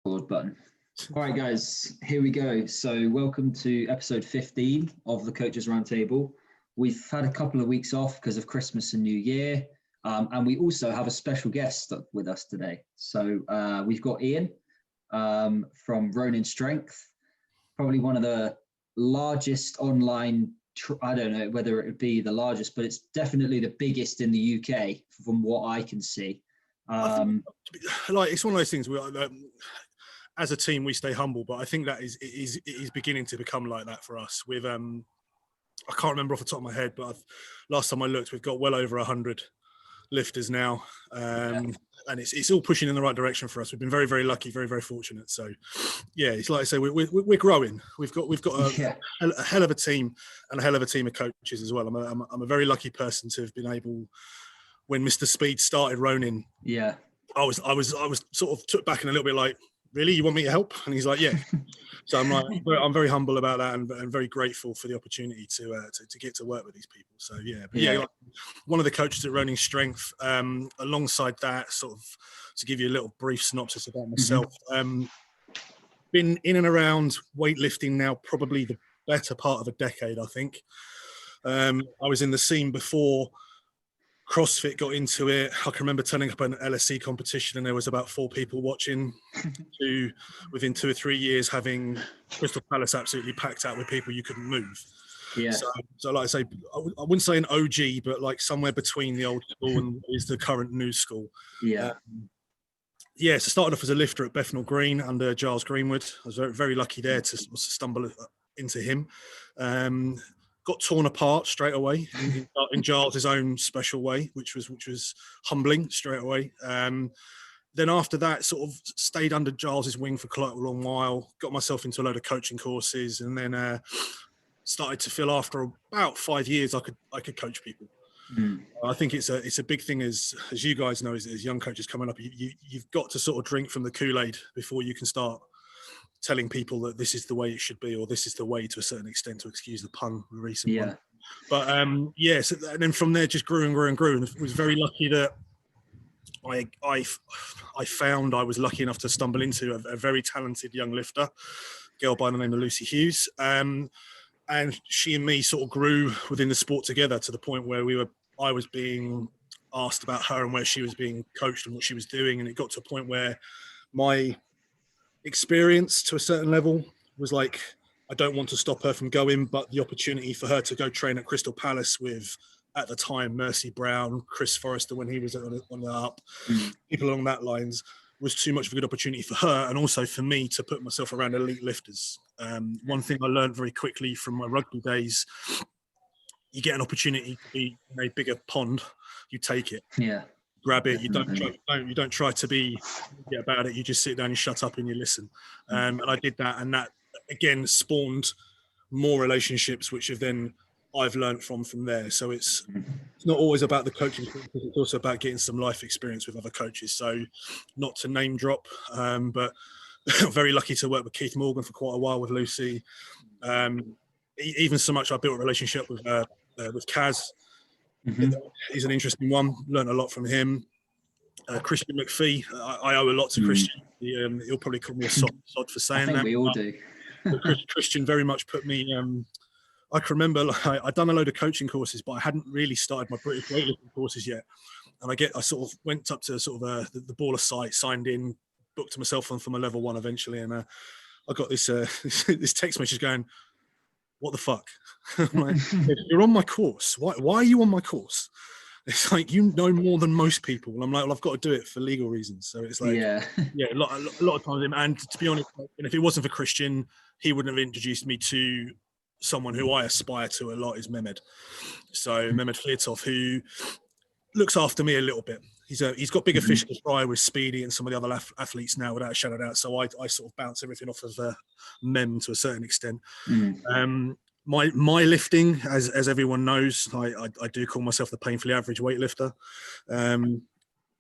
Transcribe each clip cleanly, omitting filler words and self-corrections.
Record button. All right, guys, here we go. So welcome to episode 15 of the Coaches Roundtable. We've had a couple of weeks off because of Christmas and New Year. And we also have a special guest with us today. So we've got Ian from Ronin Strength, probably one of the largest online, I don't know whether it would be the largest, but it's definitely the biggest in the UK from what I can see. It's one of those things where as a team we stay humble, but I think that it is beginning to become like that for us. With I can't remember off the top of my head, but last time I looked, we've got well over 100 lifters now, and it's all pushing in the right direction for us. We've been very, very lucky, very, very fortunate. So yeah, it's like I say, we're growing. We've got a hell of a team and a hell of a team of coaches as well. I'm a very lucky person to have been able. When Mr. Speed started Ronin, I was sort of took back in a little bit, like, really, you want me to help? And he's like, yeah. So I'm very humble about that and very grateful for the opportunity to get to work with these people. So like, one of the coaches at Ronin Strength. Alongside that, sort of to give you a little brief synopsis about myself, been in and around weightlifting now probably the better part of a decade, I think. I was in the scene before CrossFit got into it. I can remember turning up at an LSE competition and there was about 4 people watching, to within 2 or 3 years having Crystal Palace absolutely packed out with people you couldn't move. Yeah. So like I say, I wouldn't say an OG, but like somewhere between the old school and is the current new school. So started off as a lifter at Bethnal Green under Giles Greenwood. I was very, very lucky there to stumble into him. Got torn apart straight away in Giles' own special way, which was humbling straight away. Then after that, sort of stayed under Giles' wing for quite a long while, got myself into a load of coaching courses, and then started to feel after about 5 years I could coach people. I think it's a big thing as you guys know, as young coaches coming up, you've got to sort of drink from the Kool-Aid before you can start telling people that this is the way it should be, or this is the way to a certain extent, to excuse the pun, the recent one. But so, and then from there just grew and grew and grew, and was very lucky that I found I was lucky enough to stumble into a very talented young lifter, a girl by the name of Lucy Hughes, and she and me sort of grew within the sport together to the point where I was being asked about her and where she was being coached and what she was doing, and it got to a point where my experience to a certain level was like, I don't want to stop her from going, but the opportunity for her to go train at Crystal Palace with, at the time, Mercy Brown, Chris Forrester when he was on the up, people along that lines, was too much of a good opportunity for her, and also for me to put myself around elite lifters. One thing I learned very quickly from my rugby days, you get an opportunity to be in a bigger pond, you take it. Grab it. You don't try to be about it. You just sit down, you shut up, and you listen. And I did that, and that again spawned more relationships, which have then I've learned from there. So it's not always about the coaching; it's also about getting some life experience with other coaches. So, not to name drop, but very lucky to work with Keith Morgan for quite a while with Lucy. Even so much I built a relationship with Kaz. He's an interesting one. Learned a lot from him. Christian McPhee. I owe a lot to Christian. He'll probably call me a sod for saying that. I think we all do. But Christian very much put me. I can remember I'd done a load of coaching courses, but I hadn't really started my British weightlifting courses yet. And I sort of went up to sort of the baller site, signed in, booked myself on for my level 1 eventually, and I got this this text message going, what the fuck? Like, you're on my course. Why are you on my course? It's like, you know more than most people. And I'm like, well, I've got to do it for legal reasons. So it's like, a lot of times. And to be honest, and if it wasn't for Christian, he wouldn't have introduced me to someone who I aspire to a lot, is Mehmed. So Mehmed Fliatov, who looks after me a little bit. He's got bigger fish to fry with Speedy and some of the other athletes now, without a shadow of doubt. So I sort of bounce everything off of Mem to a certain extent. My lifting, as everyone knows, I do call myself the painfully average weightlifter.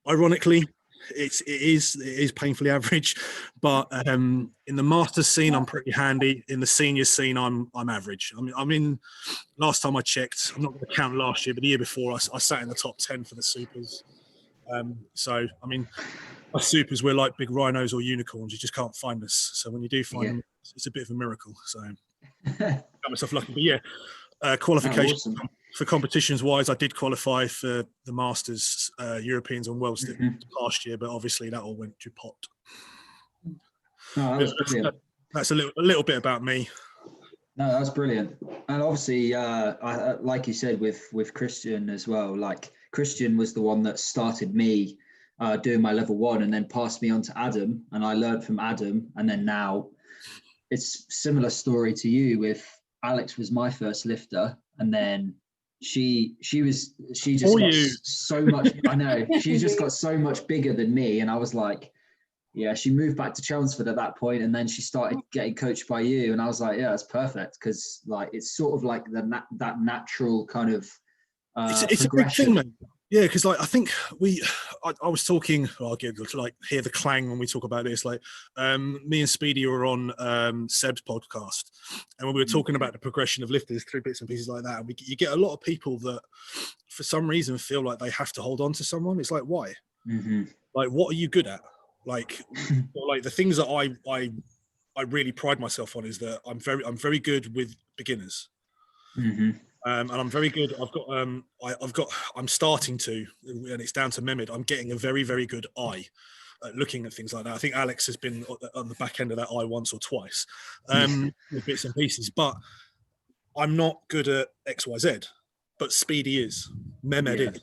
Ironically, it is painfully average, but in the masters scene, I'm pretty handy. In the senior scene, I'm average. I mean, last time I checked, I'm not going to count last year, but the year before, I sat in the top 10 for the supers. So, I mean, us supers, we're like big rhinos or unicorns. You just can't find us. So when you do find them, it's a bit of a miracle. So got myself lucky. But yeah, qualification for competitions wise, I did qualify for the Masters, Europeans and Worlds last year, but obviously that all went to pot. No, that was brilliant. That's a little bit about me. No, that's brilliant. And obviously, I, like you said, with Christian as well, like Christian was the one that started me doing my level 1 and then passed me on to Adam, and I learned from Adam. And then now it's similar story to you with Alex was my first lifter, and then she just got so much, I know, she just got so much bigger than me. And I was like, yeah, she moved back to Chelmsford at that point, and then she started getting coached by you. And I was like, yeah, that's perfect, because like it's sort of like that natural kind of it's a big thing, man. Yeah, because like I think I was talking. I'll get like hear the clang when we talk about this. Like me and Speedy were on Seb's podcast, and when we were talking about the progression of lifters through bits and pieces like that, and you get a lot of people that for some reason feel like they have to hold on to someone. It's like, why? Like, what are you good at? Like the things that I really pride myself on is that I'm very good with beginners. And I'm very good. I'm starting to, and it's down to Mehmed. I'm getting a very, very good eye at looking at things like that. I think Alex has been on the back end of that eye once or twice, with bits and pieces. But I'm not good at XYZ, but Speedy is. Mehmed is.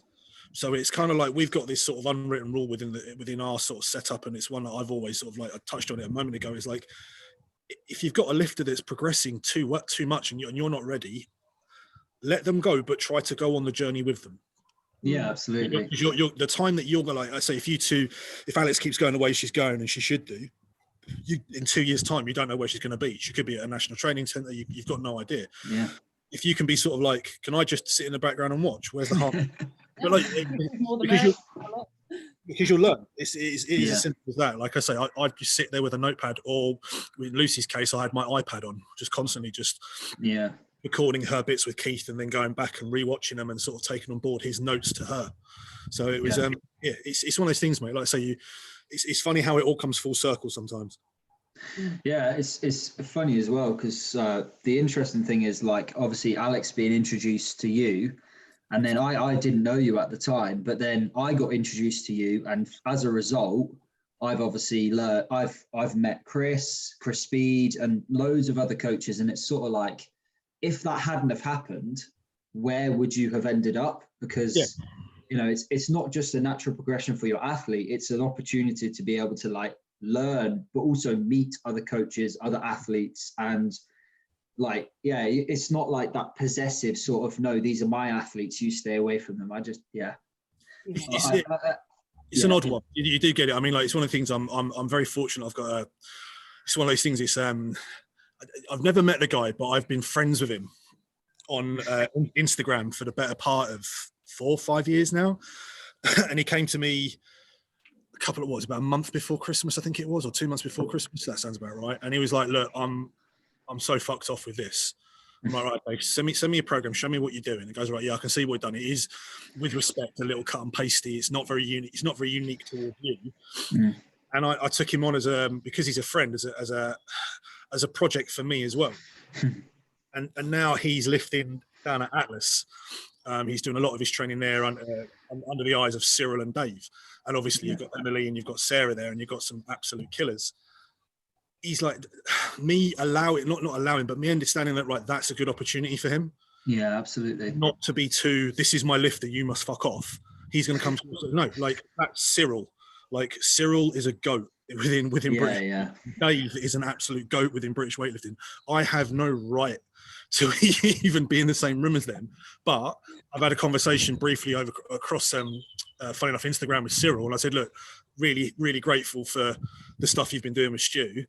So it's kind of like we've got this sort of unwritten rule within our sort of setup, and it's one that I've always sort of like I touched on it a moment ago. Is like if you've got a lifter that's progressing too much and you're not ready, let them go, but try to go on the journey with them. Yeah, absolutely. Because you're the time that you're gonna, like I say, if Alex keeps going the way she's going, and she should do, in 2 years' time, you don't know where she's going to be. She could be at a national training centre. You've got no idea. Yeah. If you can be sort of like, can I just sit in the background and watch? Where's the harm? But like, because you'll learn. It is as simple as that. Like I say, I'd just sit there with a notepad, or in Lucy's case, I had my iPad on, just constantly recording her bits with Keith, and then going back and rewatching them and sort of taking on board his notes to her. So it was, it's one of those things, mate. Like I say, it's funny how it all comes full circle sometimes. Yeah, it's funny as well, because the interesting thing is, like, obviously Alex being introduced to you, and then I didn't know you at the time, but then I got introduced to you, and as a result, I've obviously learned. I've met Chris Speed, and loads of other coaches, and it's sort of like, if that hadn't have happened, where would you have ended up? Because you know, it's not just a natural progression for your athlete; it's an opportunity to be able to like learn, but also meet other coaches, other athletes, and like, it's not like that possessive sort of, no, these are my athletes, you stay away from them. It's an odd one. You do get it. I mean, like, it's one of the things I'm very fortunate. I've got it's one of those things. It's I've never met the guy, but I've been friends with him on Instagram for the better part of 4 or 5 years now. And he came to me about a month before Christmas, I think it was, or 2 months before Christmas. That sounds about right. And he was like, look, I'm so fucked off with this. I'm like, right, Dave, send me a program, show me what you're doing. The guy's right, yeah, I can see what you've done. It is, with respect, a little cut and pasty. It's not very unique. It's not very unique towards you. And I took him on because he's a friend, as a project for me as well. and now he's lifting down at Atlas. He's doing a lot of his training there under the eyes of Cyril and Dave. And obviously you've got Emily and you've got Sarah there, and you've got some absolute killers. He's like, me not allowing, but me understanding that, right, that's a good opportunity for him. Yeah, absolutely. Not to be too, this is my lifter, you must fuck off. He's going to come to us. No, like, that's Cyril. Like, Cyril is a goat within British. Yeah. Dave is an absolute goat within British weightlifting. I have no right to even be in the same room as them. But I've had a conversation briefly across, funny enough, Instagram with Cyril, and I said, look, really, really grateful for the stuff you've been doing with Stu.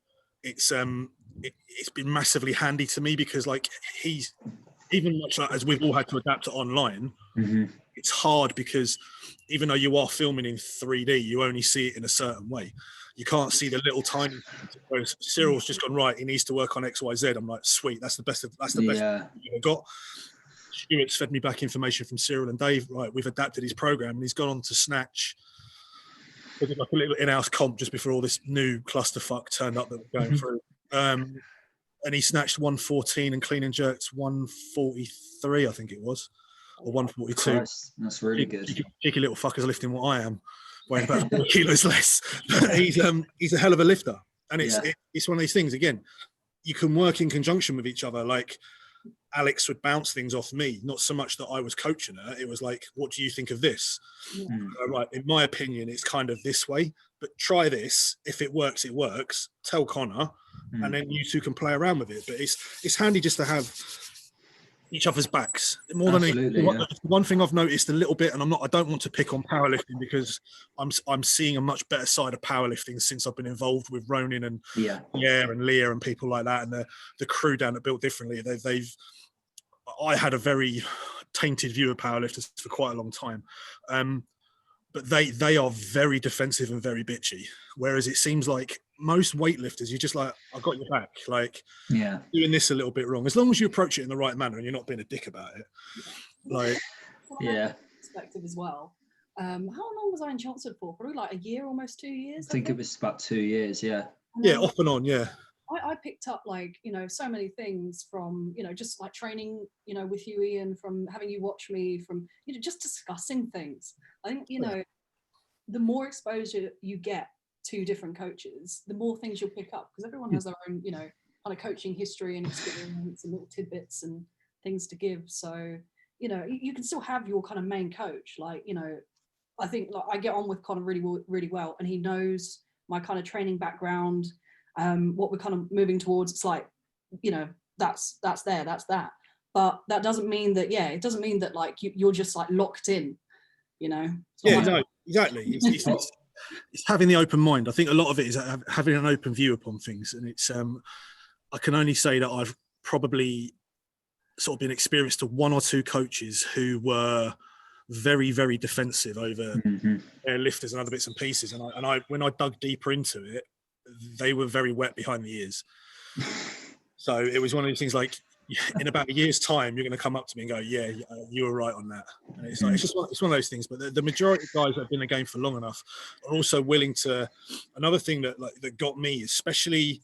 It's been massively handy to me, because like, he's, even much like as we've all had to adapt to online, it's hard because even though you are filming in 3D, you only see it in a certain way. You can't see the little tiny things. Whereas Cyril's just gone, right, he needs to work on XYZ. I'm like, sweet, that's the best you've ever got. Stuart's fed me back information from Cyril and Dave. Right, we've adapted his program, and he's gone on to Snatch We did like a little in-house comp just before all this new clusterfuck turned up that we're going through. And he snatched 114 and clean and jerked 143, I think it was, or 142. Christ, that's really good. Cheeky little fuckers lifting what I am, weighing about 4 kilos less. But he's a hell of a lifter, and it's one of these things. Again, you can work in conjunction with each other. Like Alex would bounce things off me, not so much that I was coaching her. It was like, what do you think of this? Right, in my opinion, it's kind of this way, but try this. If it works, it works. Tell Connor, and then you two can play around with it. But it's handy just to have each other's backs more than anything. One thing I've noticed a little bit, and I don't want to pick on powerlifting because I'm seeing a much better side of powerlifting since I've been involved with Ronin and Pierre and Leah and people like that, and the crew down at Built Differently. I had a very tainted view of powerlifters for quite a long time, but they are very defensive and very bitchy. Whereas it seems like most weightlifters, you're just like, I got your back. Like, doing this a little bit wrong. As long as you approach it in the right manner and you're not being a dick about it. Like, perspective as well. How long was I in Chelmsford for? Probably like a year, almost 2 years. I think it was about 2 years. Yeah. Off and on. Yeah. I picked up like, so many things from, just like training, with you, Ian, from having you watch me, from, just discussing things. I think, the more exposure you get to different coaches, the more things you'll pick up, because everyone has their own, kind of coaching history and experience and little tidbits and things to give. So, you can still have your kind of main coach. Like, I think like I get on with Connor really well, and he knows my kind of training background, what we're kind of moving towards. It's like, that's that's that. But that doesn't mean that, it doesn't mean that like you're just like locked in, No, exactly. It's having the open mind. I think a lot of it is having an open view upon things. And it's, I can only say that I've probably sort of been experienced to one or two coaches who were very, very defensive over their lifters and other bits and pieces. And I, when I dug deeper into it, they were very wet behind the ears. So it was one of those things like, in about a year's time, you're going to come up to me and go, yeah, you were right on that. And it's like, it's one of those things. But the majority of guys that have been in the game for long enough are also willing to. Another thing that got me, especially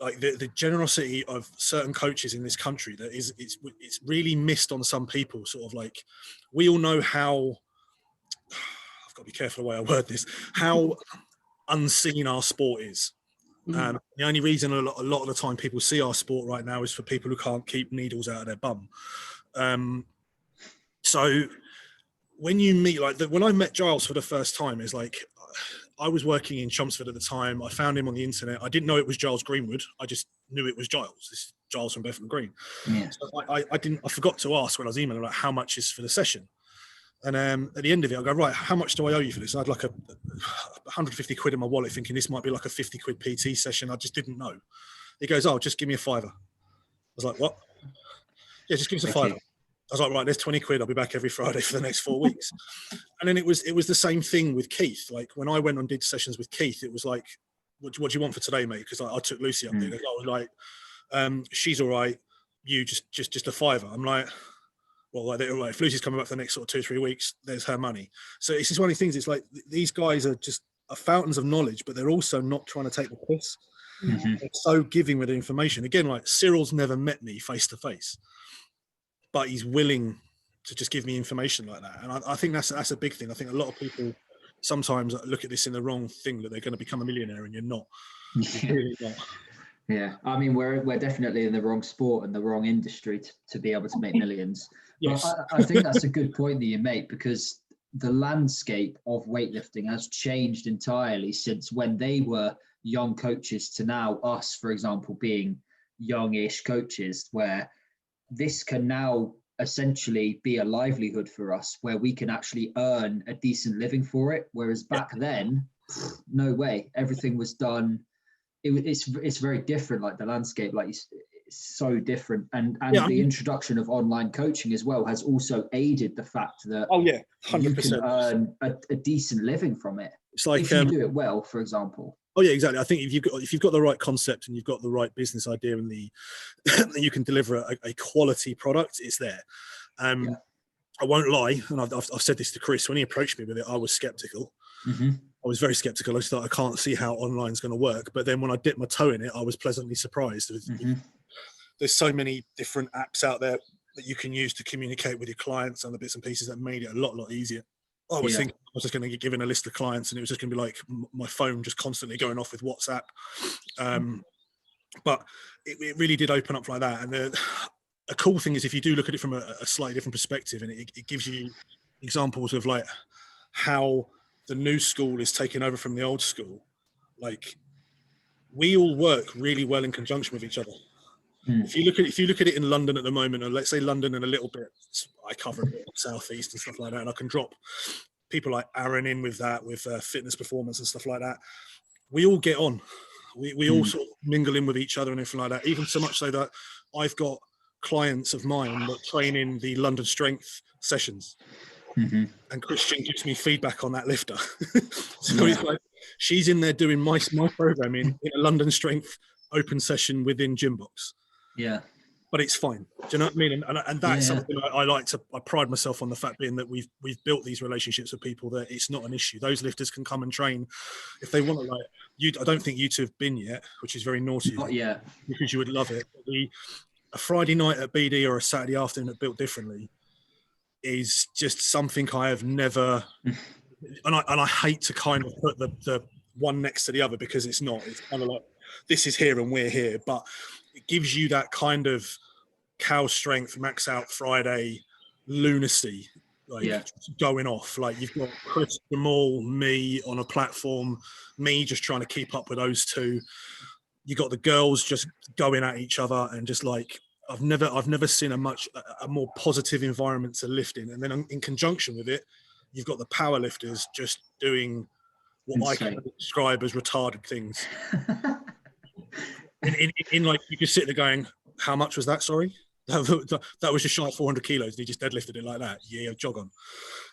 like the generosity of certain coaches in this country, that it's really missed on some people. Sort of like, we all know how, I've got to be careful the way I word this, how unseen our sport is. The only reason a lot of the time people see our sport right now is for people who can't keep needles out of their bum. So when you meet, like when I met Giles for the first time, it's like, I was working in Chelmsford at the time. I found him on the internet. I didn't know it was Giles Greenwood. I just knew it was Giles. This is Giles from Bethnal Green. So I forgot to ask when I was emailing, like, how much is for the session? And at the end of it, I go, right, how much do I owe you for this? I had like 150 quid in my wallet thinking this might be like a 50 quid PT session. I just didn't know. He goes, oh, just give me a fiver. I was like, what? Yeah, just give us a fiver. I was like, right, there's 20 quid. I'll be back every Friday for the next 4 weeks. And then it was the same thing with Keith. Like when I went and did sessions with Keith, it was like, what do you want for today, mate? Because I took Lucy up there. I was like, she's all right. You just a fiver. I'm like, well, like, if Lucy's coming back for the next sort of 2-3 weeks, there's her money. So it's just one of the things. It's like these guys are just fountains of knowledge, but they're also not trying to take the piss. They're so giving with the information. Again, like Cyril's never met me face to face, but he's willing to just give me information like that. And I think that's a big thing. I think a lot of people sometimes look at this in the wrong thing, that they're going to become a millionaire, and you're not. You're really not. Yeah, I mean, we're definitely in the wrong sport and the wrong industry to be able to make millions. Yes. But I think that's a good point that you make, because the landscape of weightlifting has changed entirely since when they were young coaches to now us, for example, being youngish coaches, where this can now essentially be a livelihood for us, where we can actually earn a decent living for it. Whereas back then, no way, everything was done. It's very different, like the landscape, like it's so different. And the introduction of online coaching as well has also aided the fact that 100%. you can earn a decent living from it. It's like if you do it well, for example. Oh yeah, exactly. I think if you've got the right concept and you've got the right business idea and you can deliver a quality product, it's there. I won't lie, and I've said this to Chris when he approached me with it. I was skeptical. I was very skeptical. I just thought, I can't see how online is going to work. But then when I dipped my toe in it, I was pleasantly surprised. There's so many different apps out there that you can use to communicate with your clients and the bits and pieces that made it a lot easier. I was thinking I was just going to get given a list of clients and it was just going to be like my phone just constantly going off with WhatsApp. But it really did open up like that. And a cool thing is if you do look at it from a slightly different perspective, and it gives you examples of like how the new school is taking over from the old school. Like we all work really well in conjunction with each other. If you look at it in London at the moment, or let's say London and a little bit, I cover a bit of Southeast and stuff like that, and I can drop people like Aaron in with that, with fitness performance and stuff like that. We all get on. We all sort of mingle in with each other and everything like that. Even so much so that I've got clients of mine that train in the London Strength sessions. And Christian gives me feedback on that lifter. So it's like she's in there doing my program in a London Strength open session within Gymbox. But it's fine. Do you know what I mean? And that's something I pride myself on, the fact being that we've built these relationships with people that it's not an issue. Those lifters can come and train if they want to. Like you, I don't think you two have been yet, which is very naughty. Not yet. Because you would love it. A Friday night at BD or a Saturday afternoon at Built Differently is just something I have never, and I hate to kind of put the one next to the other, because it's not. It's kind of like this is here and we're here, but it gives you that kind of cow strength, max out Friday lunacy, like going off. Like you've got Chris, Jamal, me on a platform, me just trying to keep up with those two. You got the girls just going at each other, and just like I've never seen a more positive environment to lifting. And then in conjunction with it, you've got the power lifters just doing what I can describe as retarded things. in like you just sit there going, how much was that? Sorry, that was just shy of 400 kilos. And he just deadlifted it like that. Yeah, jog on.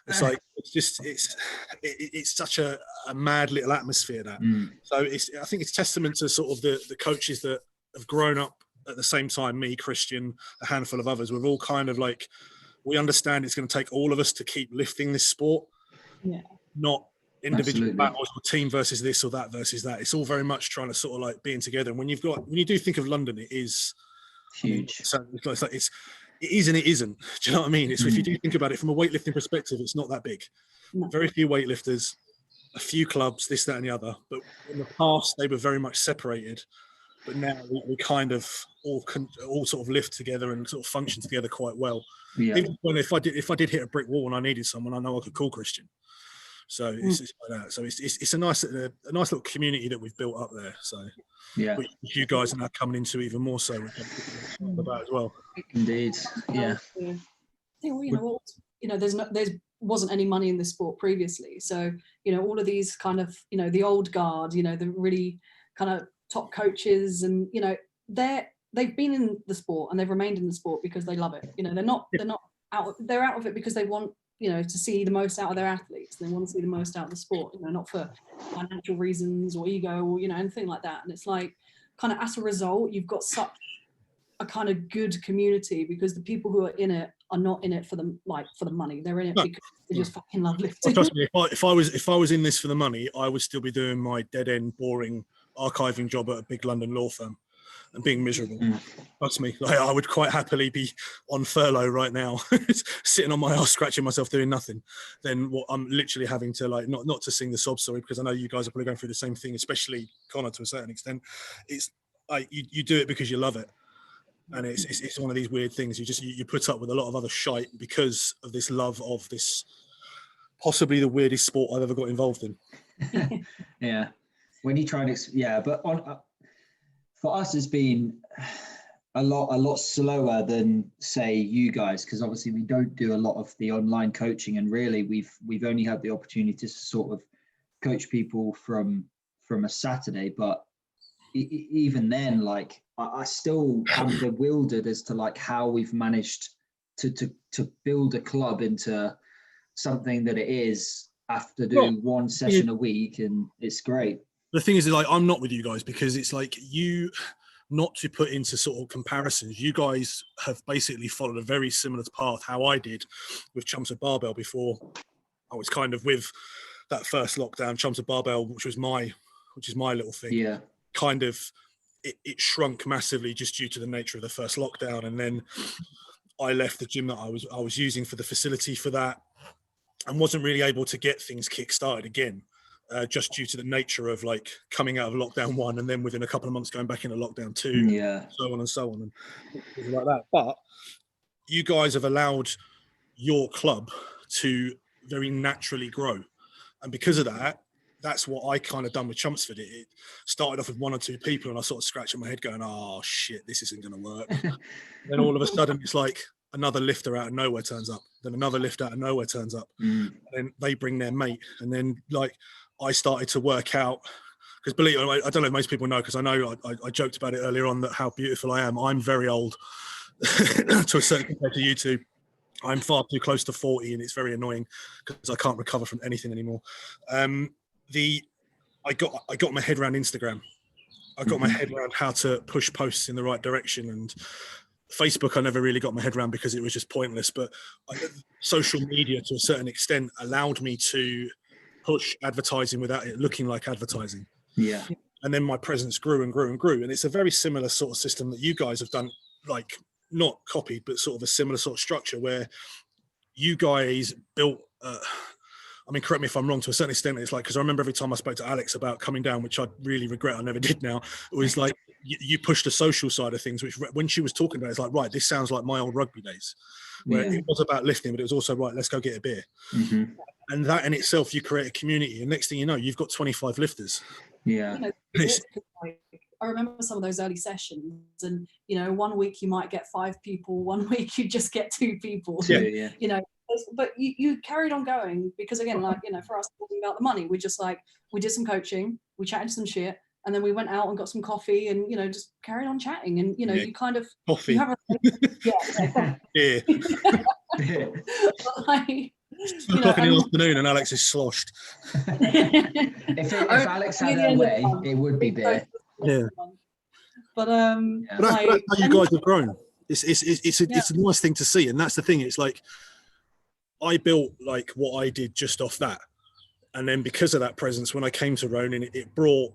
It's like it's such a mad little atmosphere that. So I think it's testament to sort of the coaches that have grown up at the same time. Me, Christian, a handful of others. We're all kind of like, we understand it's going to take all of us to keep lifting this sport. Not individual battles or team versus this or that versus that. It's all very much trying to sort of like being together. And when you do think of London, it is huge. I mean, it is and it isn't. Do you know what I mean? It's if you do think about it from a weightlifting perspective, it's not that big. Very few weightlifters, a few clubs, this, that, and the other. But in the past, they were very much separated. But now we kind of all sort of lift together and sort of function together quite well. Even when if I did hit a brick wall and I needed someone, I know I could call Christian. So it's like that. So it's a nice little community that we've built up there. So which you guys are now coming into even more so about as well. Indeed, I think there wasn't any money in the sport previously, so all of these kind of the old guard, the really kind of top coaches, and they've been in the sport and they've remained in the sport because they love it. They're out of it because they want to see the most out of their athletes. They want to see the most out of the sport, not for financial reasons or ego or anything like that. And it's like, kind of as a result, you've got such a kind of good community, because the people who are in it are not in it for the money. They're in it because they just fucking love lifting. Trust me, if I was in this for the money, I would still be doing my dead end, boring archiving job at a big London law firm and being miserable. Trust me, I would quite happily be on furlough right now, sitting on my ass scratching myself doing nothing, than what I'm literally having to not to sing the sob story, because I know you guys are probably going through the same thing, especially Connor to a certain extent. It's you do it because you love it. And it's one of these weird things. You put up with a lot of other shite because of this love of this, possibly the weirdest sport I've ever got involved in. When you try to, but for us, it's been a lot slower than say you guys, because obviously we don't do a lot of the online coaching, and really we've only had the opportunity to sort of coach people from a Saturday, but even then, like I still am bewildered as to like how we've managed to build a club into something that it is after doing one session a week, and it's great. The thing is, like, I'm not with you guys, because it's like, you, not to put into sort of comparisons, you guys have basically followed a very similar path how I did with Chumps of Barbell before. I was kind of with that first lockdown, Chums of Barbell, which is my little thing. Yeah. Kind of, it shrunk massively just due to the nature of the first lockdown. And then I left the gym that I was using for the facility for that, and wasn't really able to get things kick-started again, just due to the nature of like coming out of lockdown 1 and then within a couple of months going back into lockdown 2, so on and so on, and things like that. But you guys have allowed your club to very naturally grow, and because of that, that's what I kind of done with Chelmsford. It started off with 1 or 2 people, and I sort of scratching my head going, oh shit, this isn't going to work. Then all of a sudden it's like another lifter out of nowhere turns up, then another lift out of nowhere turns up, and then they bring their mate, and then like I started to work out, because believe it, I don't know if most people know, because I know I joked about it earlier on, that how beautiful I am. I'm very old to a certain compared to you two. I'm far too close to 40, and it's very annoying because I can't recover from anything anymore. I got my head around Instagram. I got my head around how to push posts in the right direction, and Facebook I never really got my head around because it was just pointless. But social media to a certain extent allowed me to push advertising without it looking like advertising. Yeah. And then my presence grew and grew and grew. And it's a very similar sort of system that you guys have done, like not copied, but sort of a similar sort of structure where you guys built, I mean, correct me if I'm wrong, to a certain extent, it's like, because I remember every time I spoke to Alex about coming down, which I really regret I never did now, it was like, you pushed the social side of things, which when she was talking about it, it's like, right, this sounds like my old rugby days, where it was about lifting, but it was also, right, let's go get a beer. And that in itself, you create a community, and next thing you know, you've got 25 lifters. Yeah. You know, like, I remember some of those early sessions, and you know, 1 week you might get 5 people, 1 week you just get 2 people. Yeah. You know, but you carried on going because, again, like, you know, for us talking about the money, we just like, we did some coaching, we chatted some shit, and then we went out and got some coffee, and you know, just carried on chatting, and you know, you kind of coffee. You have Yeah. But, like, 2 o'clock in the afternoon and Alex is sloshed. if Alex had her way, it would be beer. Yeah. But But that's how you guys have grown. It's a nice thing to see, and that's the thing. It's like I built like what I did just off that, and then because of that presence, when I came to Ronin, it brought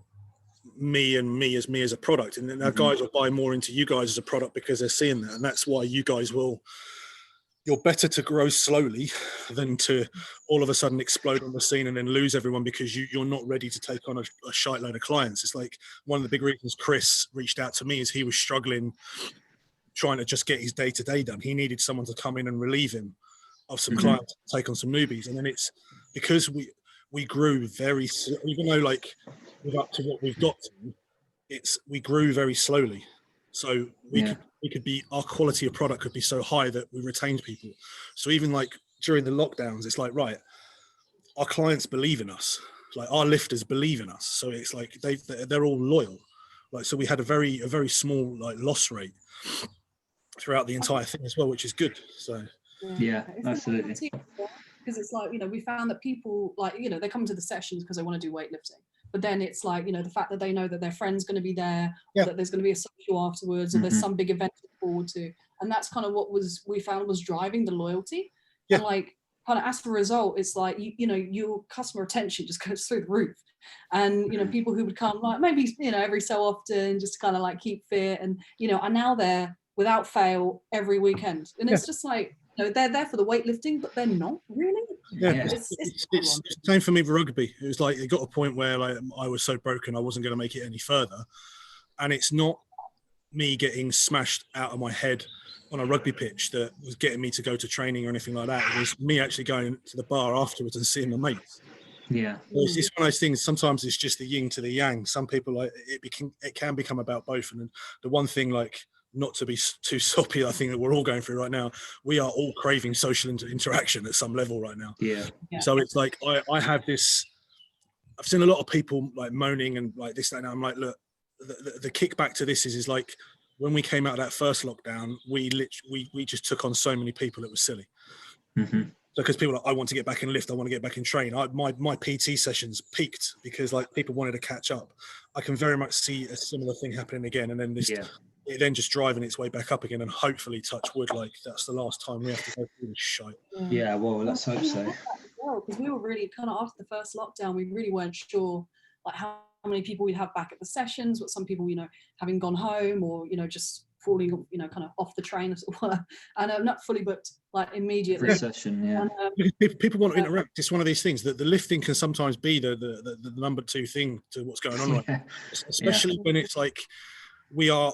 me as a product, and then our guys will buy more into you guys as a product because they're seeing that, and that's why you guys will. You're better to grow slowly than to all of a sudden explode on the scene and then lose everyone because you're not ready to take on a shite load of clients. It's like one of the big reasons Chris reached out to me is he was struggling trying to just get his day-to-day done. He needed someone to come in and relieve him of some clients, take on some newbies. And then it's because we grew very, even though like we're up to what we've got to, we grew very slowly. So we could be, our quality of product could be so high that we retained people. So even like during the lockdowns, it's like, right, our clients believe in us, like our lifters believe in us. So it's like they're all loyal. Like, so we had a very small like loss rate throughout the entire thing as well, which is good. So yeah, absolutely. Because it's like, you know, we found that people, like, you know, they come to the sessions because they want to do weightlifting, but then it's like, you know, the fact that they know that their friend's going to be there, or that there's going to be a social afterwards, or there's some big event to look forward to, and that's kind of what we found was driving the loyalty. And like, kind of as a result, it's like you know, your customer retention just goes through the roof, and you know, people who would come like maybe, you know, every so often just kind of like keep fit, and you know, are now there without fail every weekend, and it's just like, you know, they're there for the weightlifting, but they're not really. It's the same for me with rugby. It was like it got a point where like I was so broken I wasn't going to make it any further, and it's not me getting smashed out of my head on a rugby pitch that was getting me to go to training or anything like that. It was me actually going to the bar afterwards and seeing my mates. Yeah, it's one of those things. Sometimes it's just the yin to the yang. Some people like it can become about both. And the one thing, like, not to be too soppy, I think that we're all going through right now, we are all craving social interaction at some level right now. Yeah. So it's like I have this. I've seen a lot of people like moaning and like this, that, and I'm like, look, the kickback to this is like when we came out of that first lockdown, we just took on so many people, it was silly. So because people are like, I want to get back and lift, I want to get back and train. My PT sessions peaked because like people wanted to catch up. I can very much see a similar thing happening again, and then it then just driving its way back up again, and hopefully, touch wood, like that's the last time we have to go through this shite. Yeah, well, let's hope so. well, because we were really kind of after the first lockdown, we really weren't sure like how many people we'd have back at the sessions, what some people, having gone home or, just falling, kind of off the train as it were, and not fully booked like immediately. Every session, yeah. And, people want to interact. It's one of these things that the lifting can sometimes be the number two thing to what's going on right now. Especially when it's like we are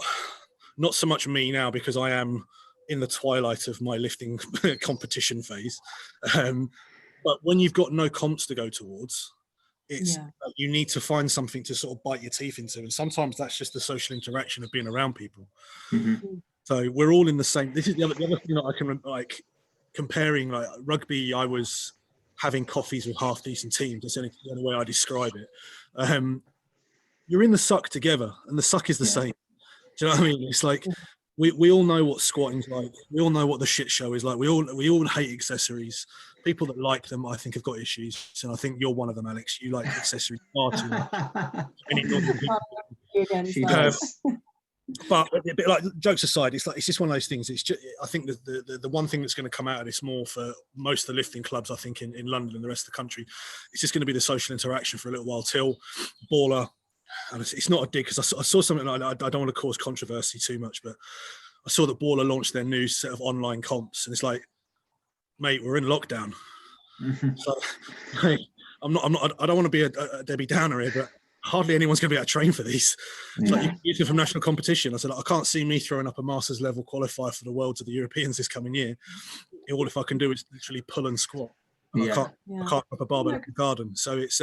not so much me now because I am in the twilight of my lifting competition phase. But when you've got no comps to go towards, it's you need to find something to sort of bite your teeth into, and sometimes that's just the social interaction of being around people. So we're all in the same. This is the other thing that I can like comparing. Like rugby, I was having coffees with half decent teams. That's the only way I describe it. You're in the suck together, and the suck is the same. Do you know what I mean? It's like we all know what squatting's like. We all know what the shit show is like. We all hate accessories. People that like them, I think, have got issues, and I think you're one of them, Alex. You like accessories far too much. But like jokes aside, it's just one of those things. It's just, I think the one thing that's going to come out of this more for most of the lifting clubs, I think in London and the rest of the country, it's just going to be the social interaction for a little while till Baller. And it's not a dig because I saw something. I don't want to cause controversy too much, but I saw that Baller launched their new set of online comps, and it's like, mate, we're in lockdown. So, hey, I don't want to be a Debbie Downer here, but hardly anyone's going to be able to train for these. It's like you from national competition. I said, I can't see me throwing up a masters level qualifier for the Worlds or the Europeans this coming year. All if I can do is literally pull and squat. And I can't up a barbell in the garden. So it's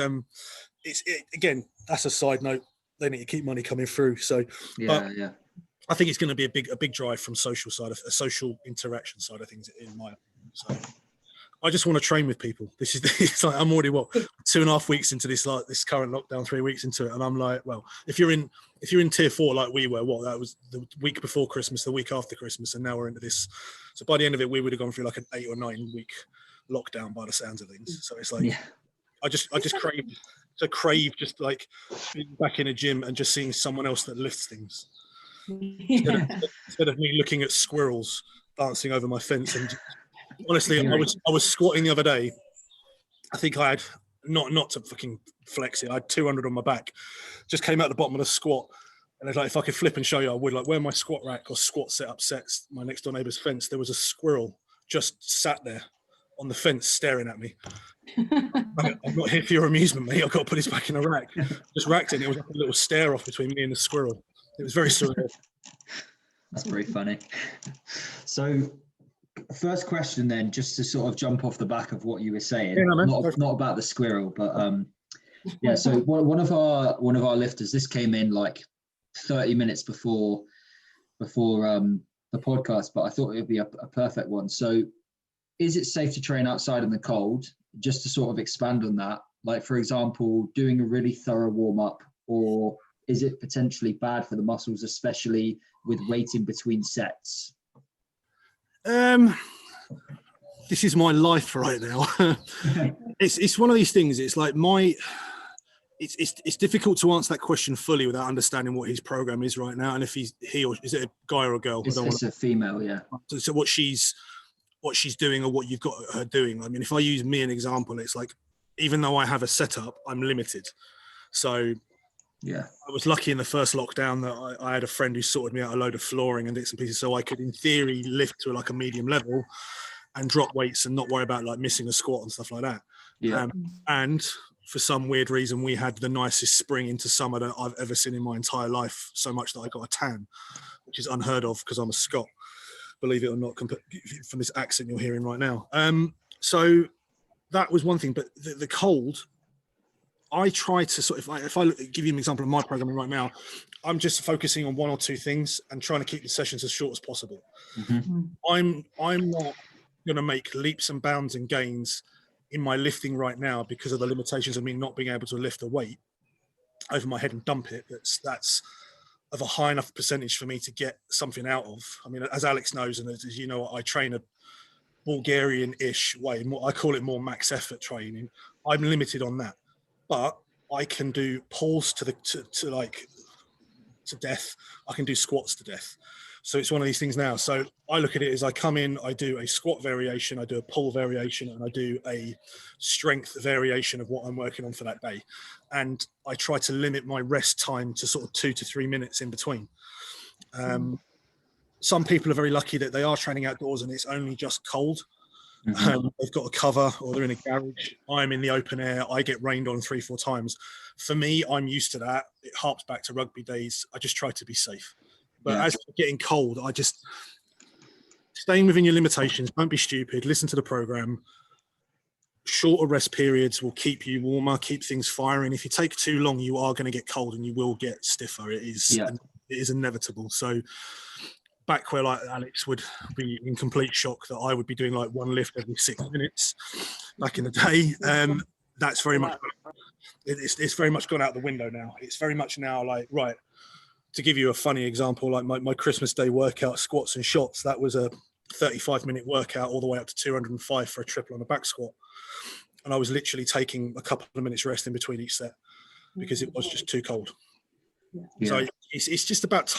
again, that's a side note. They need to keep money coming through. So I think it's going to be a big drive from social side of a social interaction side of things in my opinion. So I just want to train with people. It's like I'm already 2.5 weeks into this current lockdown, 3 weeks into it, and I'm like, well, if you're in tier 4 like we were, that was the week before Christmas, the week after Christmas, and now we're into this. So by the end of it, we would have gone through like an 8 or 9 week lockdown by the sounds of things. So it's like I just crave just like being back in a gym and just seeing someone else that lifts things instead of me looking at squirrels dancing over my fence. And honestly, I was squatting the other day. I think I had not to fucking flex it. I had 200 on my back. Just came out the bottom of the squat, and it's like if I could flip and show you, I would. Like where my squat rack or squat setup sets my next door neighbour's fence, there was a squirrel just sat there on the fence staring at me. I'm not here for your amusement, mate. I've got to put this back in a rack. Just racked it. And it was like a little stare off between me and the squirrel. It was very surreal. That's pretty funny. So, first question then, just to sort of jump off the back of what you were saying, not about the squirrel, but So one of our lifters, this came in like 30 minutes before the podcast, but I thought it would be a perfect one. So, is it safe to train outside in the cold? Just to sort of expand on that, like for example, doing a really thorough warm up, or is it potentially bad for the muscles, especially with waiting between sets? This is my life right now. It's one of these things. It's like it's difficult to answer that question fully without understanding what his program is right now, and if he or is it a guy or a girl? It's a female, yeah. So what she's doing or what you've got her doing. I mean, if I use me an example, it's like, even though I have a setup, I'm limited. So I was lucky in the first lockdown that I had a friend who sorted me out a load of flooring and bits and pieces. So I could, in theory, lift to like a medium level and drop weights and not worry about like missing a squat and stuff like that. Yeah. And for some weird reason, we had the nicest spring into summer that I've ever seen in my entire life, so much that I got a tan, which is unheard of because I'm a Scot. Believe it or not, from this accent you're hearing right now. So that was one thing, but the cold, I try to sort of, if I give you an example of my programming right now, I'm just focusing on one or two things and trying to keep the sessions as short as possible. I'm not going to make leaps and bounds and gains in my lifting right now because of the limitations of me not being able to lift a weight over my head and dump it. That's of a high enough percentage for me to get something out of. I mean, as Alex knows, and as you know, I train a Bulgarian-ish way. I call it more max effort training. I'm limited on that, but I can do pulls to death. I can do squats to death. So it's one of these things now. So I look at it as I come in, I do a squat variation, I do a pull variation, and I do a strength variation of what I'm working on for that day. And I try to limit my rest time to sort of 2 to 3 minutes in between. Some people are very lucky that they are training outdoors and it's only just cold. They've got a cover or they're in a garage. I'm in the open air. I get rained on 3-4 times. For me, I'm used to that. It harps back to rugby days. I just try to be safe. But as it's getting cold, I just staying within your limitations. Don't be stupid. Listen to the program. Shorter rest periods will keep you warmer, keep things firing. If you take too long, you are going to get cold and you will get stiffer. It is inevitable. So back where like Alex would be in complete shock that I would be doing like one lift every 6 minutes back in the day. That's very much, it's very much gone out the window now. It's very much now like, right, to give you a funny example, like my Christmas Day workout, squats and shots, that was a 35-minute workout all the way up to 205 for a triple on a back squat. And I was literally taking a couple of minutes rest in between each set because it was just too cold. So it's just about,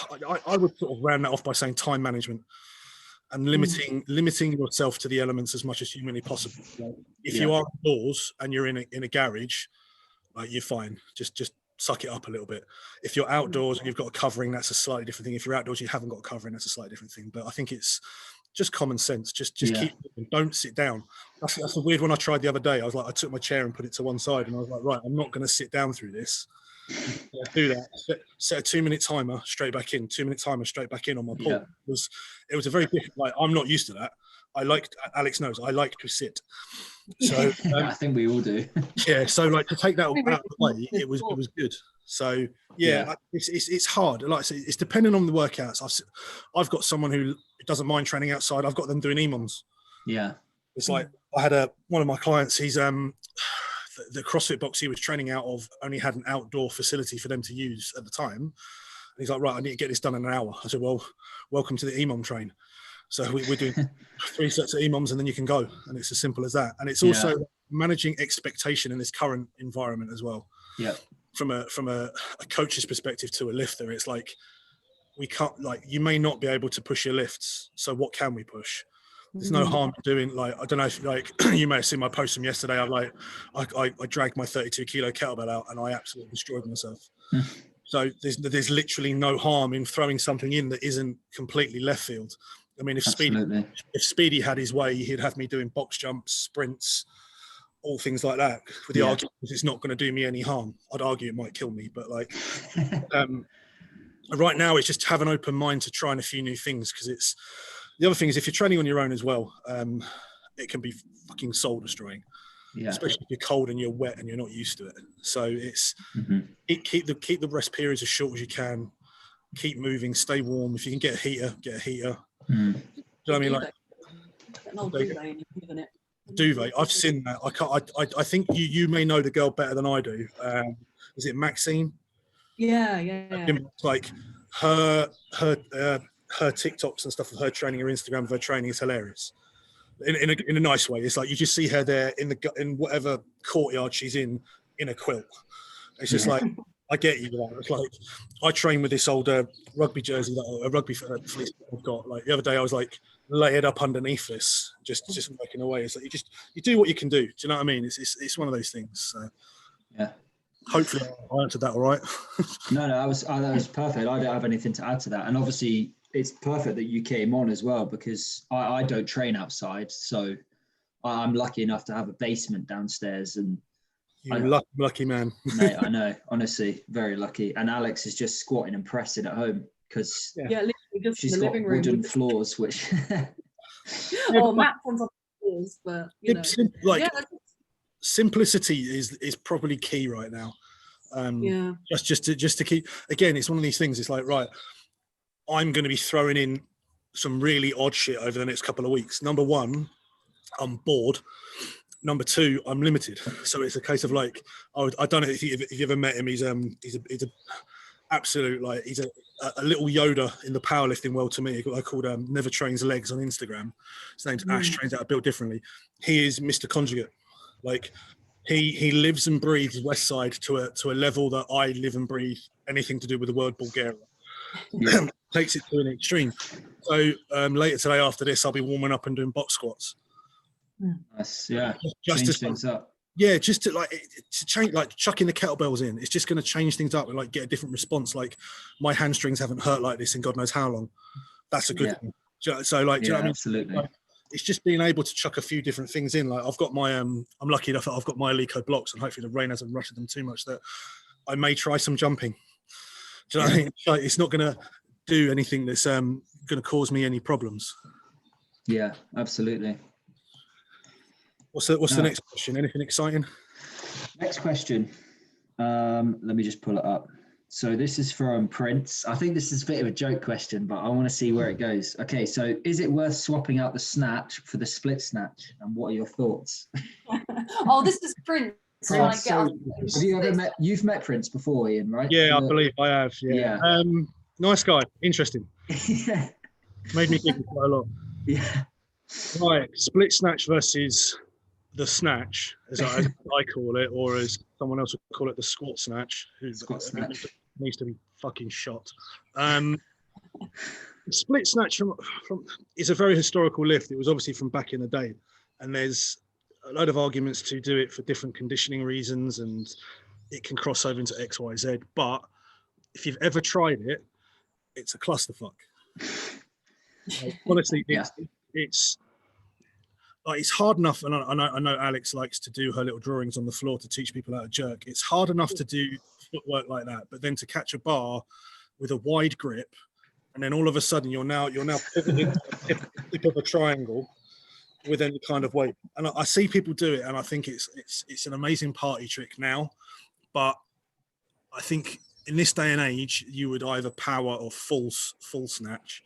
I would sort of round that off by saying time management and limiting yourself to the elements as much as humanly possible. Like if you are indoors and you're in a garage, like you're fine. Just suck it up a little bit. If you're outdoors and you've got a covering, that's a slightly different thing. If you're outdoors, you haven't got a covering, that's a slightly different thing. But I think it's just common sense. Just keep moving. Don't sit down. That's a weird one I tried the other day. I was like, I took my chair and put it to one side and I was like, right, I'm not going to sit down through this. Do that. Set a 2-minute timer, straight back in. 2-minute timer, straight back in on my pull. It was a very different. Like I'm not used to that. Alex knows I like to sit. So I think we all do. So like to take that out of the way, it was good. So it's hard. Like I say, it's depending on the workouts. I've got someone who doesn't mind training outside. I've got them doing EMOMs. It's like I had one of my clients. He's the CrossFit box he was training out of only had an outdoor facility for them to use at the time. And he's like, right, I need to get this done in an hour. I said, well, welcome to the EMOM train. So we're doing 3 sets of EMOMs and then you can go. And it's as simple as that. And it's also managing expectation in this current environment as well. From a coach's perspective to a lifter, it's like, we can't, like, you may not be able to push your lifts. So what can we push? There's no harm doing, like, I don't know if, like, you may have seen my post from yesterday. I dragged my 32 kilo kettlebell out and I absolutely destroyed myself. So there's literally no harm in throwing something in that isn't completely left field. I mean, if Speedy had his way, he'd have me doing box jumps, sprints, all things like that. With the argument, it's not going to do me any harm. I'd argue it might kill me, but like, right now it's just have an open mind to trying a few new things because it's. The other thing is, if you're training on your own as well, it can be fucking soul destroying, especially if you're cold and you're wet and you're not used to it. So it's keep the rest periods as short as you can. Keep moving, stay warm. If you can get a heater, get a heater. Do you know what I mean? Like an old duvet, isn't it? Duvet. I've seen that. I think you may know the girl better than I do. Is it Maxine? Yeah. Like her TikToks and stuff of her training, her Instagram of her training is hilarious in a nice way. It's like you just see her there in whatever courtyard she's in a quilt. It's just like, I get you. It's like I train with this old rugby jersey, a rugby fleece I've got. Like the other day, I was like layered up underneath this, just working away. It's like you do what you can do. Do you know what I mean? It's one of those things. So. Hopefully, I answered that all right. No, that was perfect. I don't have anything to add to that, and obviously, it's perfect that you came on as well because I don't train outside, so I'm lucky enough to have a basement downstairs and. Lucky man. Mate, I know, honestly, very lucky. And Alex is just squatting and pressing at home because literally just she's in the got living room wooden floors, which mats on top of the floors, but you know. Simplicity is probably key right now. Just to keep, again, it's one of these things. It's like, right, I'm going to be throwing in some really odd shit over the next couple of weeks. Number one, I'm bored. Number two, I'm limited. So it's a case of like, I don't know if you ever met him. He's a absolute, like, he's a little Yoda in the powerlifting world to me. I called Never Trains Legs on Instagram. His name's Ash, trains out of Built Differently. He is Mr. Conjugate. Like he lives and breathes West Side to a level that I live and breathe anything to do with the word Bulgaria. takes it to an extreme. So later today, after this, I'll be warming up and doing box squats. Nice, yeah. Just Change to, things up. yeah, just to change, like chucking the kettlebells in. It's just going to change things up and like get a different response. Like my hamstrings haven't hurt like this in God knows how long. That's a good thing. So like, do you know what I mean? Absolutely. Like, it's just being able to chuck a few different things in. Like I've got my, I'm lucky enough that I've got my Alico blocks, and hopefully the rain hasn't rutted them too much, that I may try some jumping. Do you know what I mean? Like, it's not going to do anything that's going to cause me any problems. Yeah, absolutely. What's the next question? Anything exciting? Next question. Let me just pull it up. So this is from Prince. I think this is a bit of a joke question, but I want to see where it goes. Okay, so is it worth swapping out the snatch for the split snatch? And what are your thoughts? Oh, this is Prince. Prince, have you ever met? You've met Prince before, Ian, right? Yeah, I believe I have. Yeah. Nice guy. Interesting. Yeah. Made me think quite a lot. Yeah. Right, split snatch versus the snatch, as I call it, or as someone else would call it, the squat snatch. Squat snatch needs to be fucking shot. Split snatch from is a very historical lift. It was obviously from back in the day, and there's a load of arguments to do it for different conditioning reasons, and it can cross over into X, Y, Z. But if you've ever tried it, it's a clusterfuck. Like, honestly, it's like, it's hard enough, and I know Alex likes to do her little drawings on the floor to teach people how to jerk. It's hard enough to do footwork like that, but then to catch a bar with a wide grip, and then all of a sudden you're now pivoting to the tip of a triangle with any kind of weight. And I see people do it, and I think it's an amazing party trick now. But I think in this day and age, you would either power or full snatch.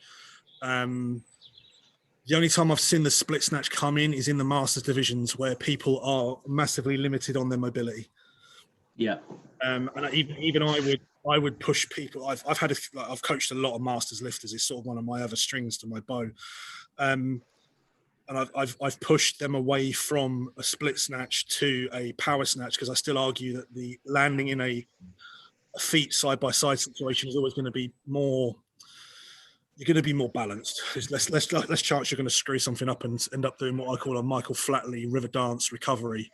The only time I've seen the split snatch come in is in the masters divisions, where people are massively limited on their mobility. Yeah. And even I would push people. I've coached a lot of masters lifters. It's sort of one of my other strings to my bow. And I've pushed them away from a split snatch to a power snatch, because I still argue that the landing in a feet side by side situation is always going to be more. You're going to be more balanced. Let's chance you're going to screw something up and end up doing what I call a Michael Flatley river dance recovery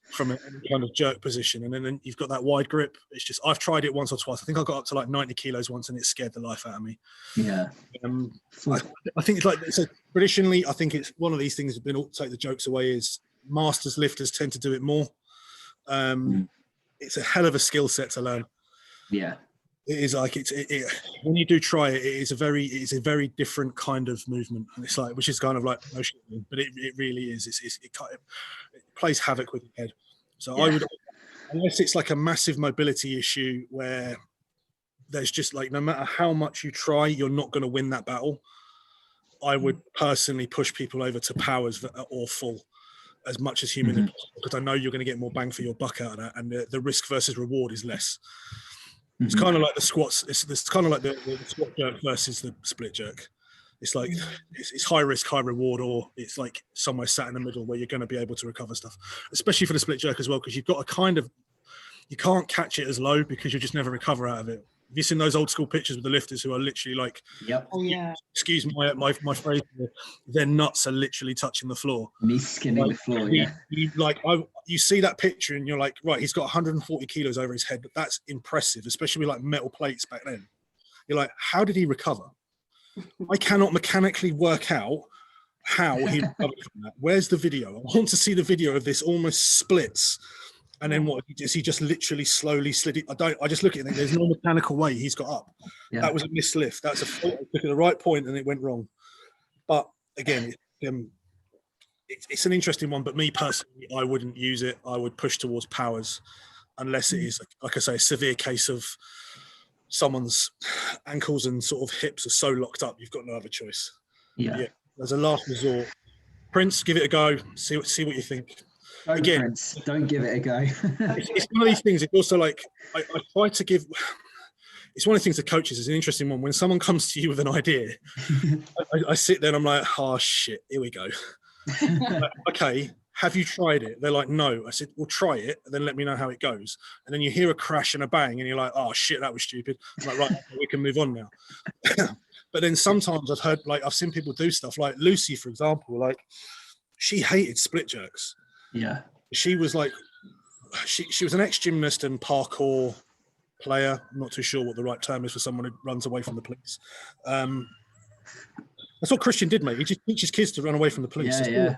from a kind of jerk position. And then you've got that wide grip. It's just, I've tried it once or twice. I think I got up to like 90 kilos once, and it scared the life out of me. Yeah. I think it's like, so traditionally, I think it's one of these things that have been, take the jokes away, is masters lifters tend to do it more. It's a hell of a skill set to learn. Yeah. It is like when you do try it, it's a very different kind of movement, and it's like, which is kind of like motion, but it really is. It plays havoc with your head. So yeah. I would, unless it's like a massive mobility issue where there's just like, no matter how much you try, you're not going to win that battle. I would personally push people over to powers or full as much as humanly possible, because I know you're going to get more bang for your buck out of that, and the risk versus reward is less. It's kind of like the squats. It's kind of like the squat jerk versus the split jerk. It's like it's high risk, high reward, or it's like somewhere sat in the middle where you're going to be able to recover stuff, especially for the split jerk as well, because you've got you can't catch it as low because you just never recover out of it. Have you seen those old school pictures with the lifters who are literally like, yep. Oh yeah, excuse my phrase, their nuts are literally touching the floor. Me skinning the floor. You see that picture and you're like, right, he's got 140 kilos over his head, but that's impressive, especially with like metal plates back then. You're like, how did he recover? I cannot mechanically work out how he recovered from that. Where's the video? I want to see the video of this almost splits. And then what is he just literally slowly slid it? I just look at it and think there's no mechanical way he's got up. Yeah. That was a mislift. That's a fault. I took at the right point and it went wrong. But again, it's an interesting one. But me personally, I wouldn't use it. I would push towards powers, unless it is, like I say, a severe case of someone's ankles and sort of hips are so locked up, you've got no other choice. Yeah. As a last resort, Prince, give it a go. See what you think. Again, Prince, don't give it a go. It's one of these things. It's also like I try to give. It's one of the things that coaches is an interesting one. When someone comes to you with an idea, I sit there and I'm like, oh shit, here we go. Like, okay, have you tried it? They're like, no. I said, well, try it, and then let me know how it goes. And then you hear a crash and a bang, and you're like, oh shit, that was stupid. I'm like, right, we can move on now. But then sometimes I've heard, like, I've seen people do stuff like Lucy, for example, like she hated split jerks. Yeah. She was like, she was an ex-gymnast and parkour player. I'm not too sure what the right term is for someone who runs away from the police. That's what Christian did, mate. He just teaches kids to run away from the police. Yeah.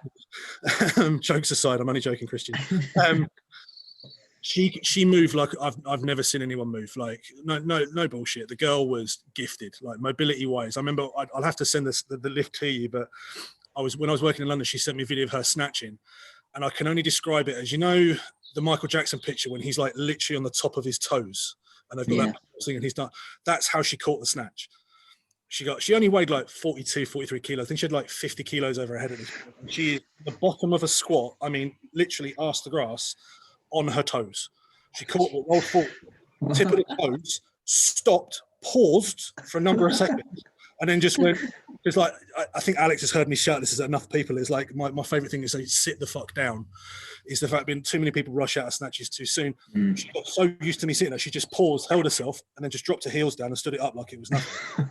Jokes aside, I'm only joking, Christian. She moved like I've never seen anyone move. Like no bullshit. The girl was gifted, like mobility wise. I remember I'll have to send the lift to you, but when I was working in London, she sent me a video of her snatching, and I can only describe it as, you know, the Michael Jackson picture when he's like literally on the top of his toes, and they've got that thing, and he's done. That's how she caught the snatch. She only weighed like 42, 43 kilos. I think she had like 50 kilos over her head at this point. And she, the bottom of a squat, I mean, literally arse to grass on her toes. She caught it, rolled forward, tip of the toes, stopped, paused for a number of seconds, and then just went. It's like, I think Alex has heard me shout this at enough people. It's like my favourite thing is to sit the fuck down. Is the fact that too many people rush out of snatches too soon. She got so used to me sitting there, she just paused, held herself, and then just dropped her heels down and stood it up like it was nothing.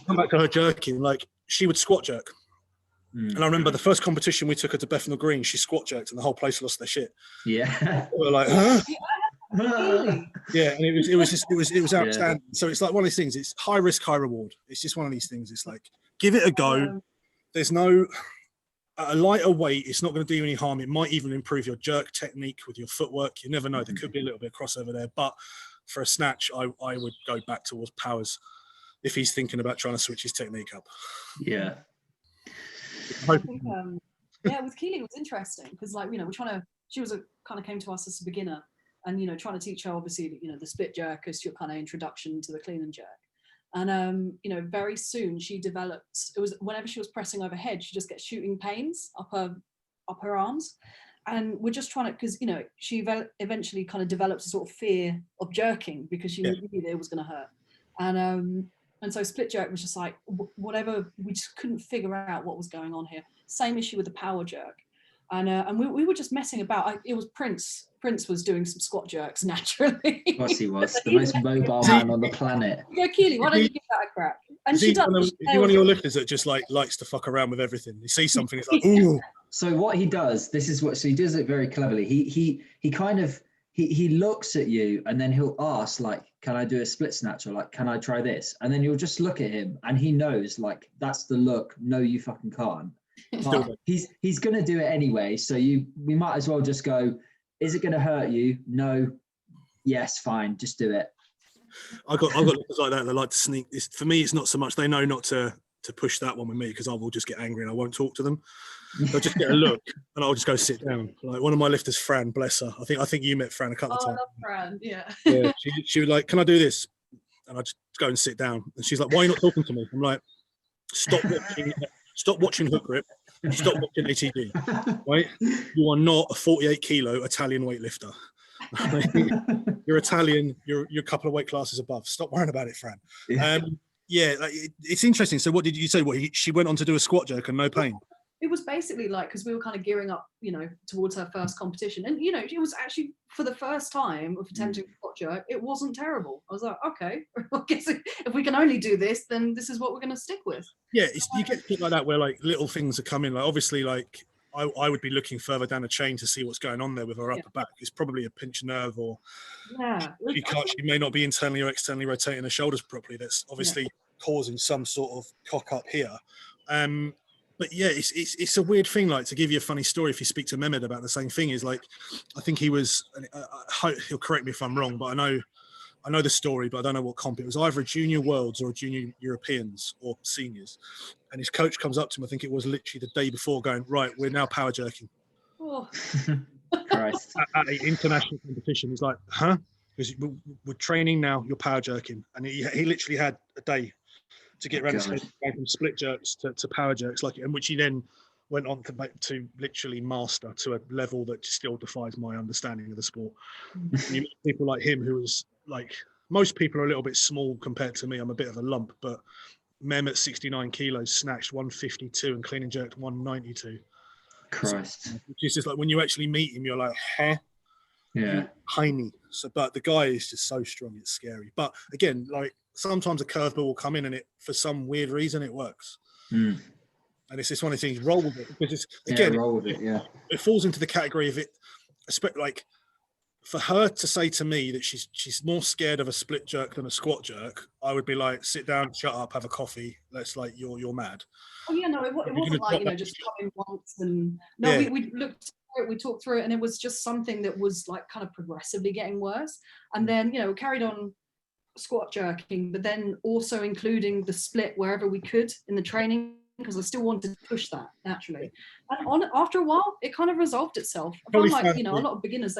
come back to her jerking, like she would squat jerk. And I remember the first competition we took her to Bethnal Green, she squat jerked and the whole place lost their shit. Yeah. We were like, huh? Yeah, and it was outstanding. Yeah. So it's like one of these things. It's high risk, high reward. It's just one of these things. It's like, give it a go. There's no a lighter weight. It's not going to do you any harm. It might even improve your jerk technique with your footwork. You never know. There could be a little bit of crossover there. But for a snatch, I would go back towards powers if he's thinking about trying to switch his technique up. Yeah. I think, with Keely it was interesting because, like, you know, she was kind of came to us as a beginner, and, you know, trying to teach her obviously, you know, the split jerk as your kind of introduction to the clean and jerk. And you know, very soon she developed. It was whenever she was pressing overhead, she just gets shooting pains up her arms, and we're just trying to, because, you know, she eventually kind of developed a sort of fear of jerking because she knew that it was going to hurt, and so split jerk was just like whatever. We just couldn't figure out what was going on here. Same issue with the power jerk, and we were just messing about. It was Prince. Prince was doing some squat jerks naturally. Of course he was. The most mobile man on the planet. Yeah, Keely, why don't you give that a crack? And she does. Is he one of your lifters that just like likes to fuck around with everything? You see something, it's like, ooh. So what he does, so he does it very cleverly. He kind of he looks at you and then he'll ask, like, can I do a split snatch, or like, can I try this? And then you'll just look at him and he knows, like, that's the look. No, you fucking can't. But he's gonna do it anyway. So we might as well just go, is it going to hurt you? No. Yes, fine. Just do it. I've got lifters like that like to sneak. For me, it's not so much. They know not to push that one with me because I will just get angry and I won't talk to them. They'll just get a look and I'll just go sit down. Like one of my lifters, Fran, bless her. I think you met Fran a couple of times. I love Fran, yeah. Yeah, she would like, can I do this? And I just go and sit down. And she's like, why are you not talking to me? I'm like, stop watching hook grip. Stop watching ATD, right? You are not a 48 kilo Italian weightlifter. You're Italian. You're a couple of weight classes above. Stop worrying about it, Fran. Like, it's interesting. So, what did you say? She went on to do a squat jerk and no pain. It was basically like, because we were kind of gearing up, you know, towards her first competition, and, you know, it was actually for the first time of attempting squat jerk, it wasn't terrible. I was like, okay, I guess if we can only do this, then this is what we're going to stick with. Yeah, you get things like that where like little things are coming. Like obviously, like I would be looking further down the chain to see what's going on there with her upper back. It's probably a pinched nerve, or she may not be internally or externally rotating her shoulders properly. That's obviously causing some sort of cock up here. But yeah, it's a weird thing. Like, to give you a funny story, if you speak to Mehmed about the same thing, is like, I think he was. He'll correct me if I'm wrong, but I know the story, but I don't know what comp it was. Either a junior worlds or a junior Europeans or seniors. And his coach comes up to him. I think it was literally the day before, going, right, we're now power jerking. Oh. Christ. At an international competition, he's like, huh? Because we're training now. You're power jerking, and he literally had a day to get around from split jerks to power jerks, like, and which he then went on to literally master to a level that still defies my understanding of the sport. And you meet people like him, who was like, most people are a little bit small compared to me. I'm a bit of a lump, but Mem at 69 kilos snatched 152 and clean and jerked 192. Christ. So, which is just like, when you actually meet him, you're like, huh? Yeah. Tiny. So, but the guy is just so strong, it's scary. But again, like, sometimes a curveball will come in and it, for some weird reason, it works. Mm. And it's just one of the things, roll with it, because it's, again, roll with it, it falls into the category of it, like, for her to say to me that she's more scared of a split jerk than a squat jerk, I would be like, sit down, shut up, have a coffee. Let's, like, you're mad. Oh yeah, no, it wasn't like, you know, just come in once and no, we looked through it, we talked through it, and it was just something that was like kind of progressively getting worse. And then, you know, carried on squat jerking, but then also including the split wherever we could in the training, because I still wanted to push that naturally. And after a while, it kind of resolved itself. I found like, you know, a lot of beginners,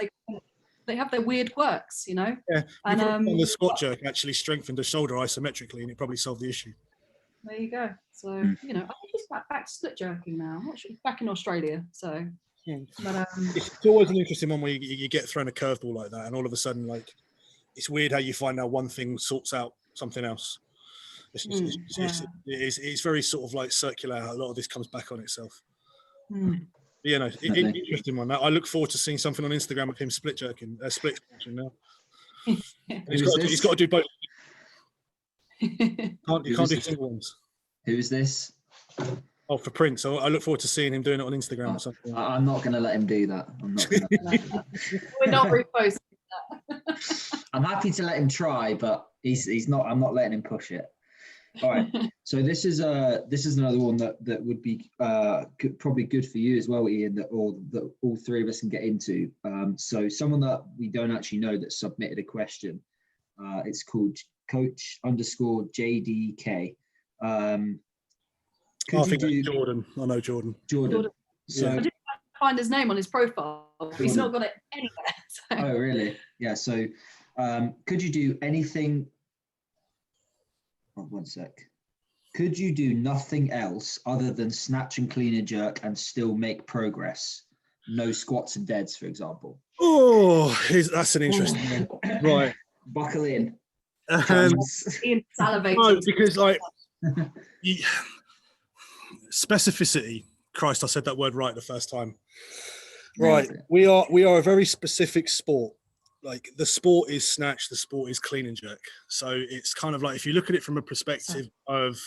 they have their weird quirks, you know. Yeah, and the squat jerk actually strengthened the shoulder isometrically, and it probably solved the issue. There you go. So you know, I think he's back to split jerking now. I'm not sure, back in Australia. So, but it's always an interesting one where you get thrown a curveball like that, and all of a sudden, like, it's weird how you find out one thing sorts out something else. It's very sort of like circular. How a lot of this comes back on itself. You know, interesting one. I look forward to seeing something on Instagram of him split jerking now. He's got to do both. You can't do single ones. Who is this? Oh, for Prince. I look forward to seeing him doing it on Instagram or something. I'm not going to let him do that. I'm not gonna we're not reposting that. I'm happy to let him try, but he's not. I'm not letting him push it. All right. So this is another one that would be probably good for you as well, Ian. That all three of us can get into. So someone that we don't actually know that submitted a question. It's called Coach_JDK. I think that's Jordan. I know Jordan. Jordan. So I didn't find his name on his profile. He's not got it anywhere. So. Oh, really? Yeah. So could you do anything? Oh, one sec. Could you do nothing else other than snatch and clean and jerk and still make progress? No squats and deads, for example. Oh, that's an interesting one. Right. Buckle in. Ian salivating. No, because like specificity. Christ, I said that word right the first time. Right. We are a very specific sport. Like, the sport is snatch, the sport is clean and jerk. So it's kind of like, if you look at it from a perspective of,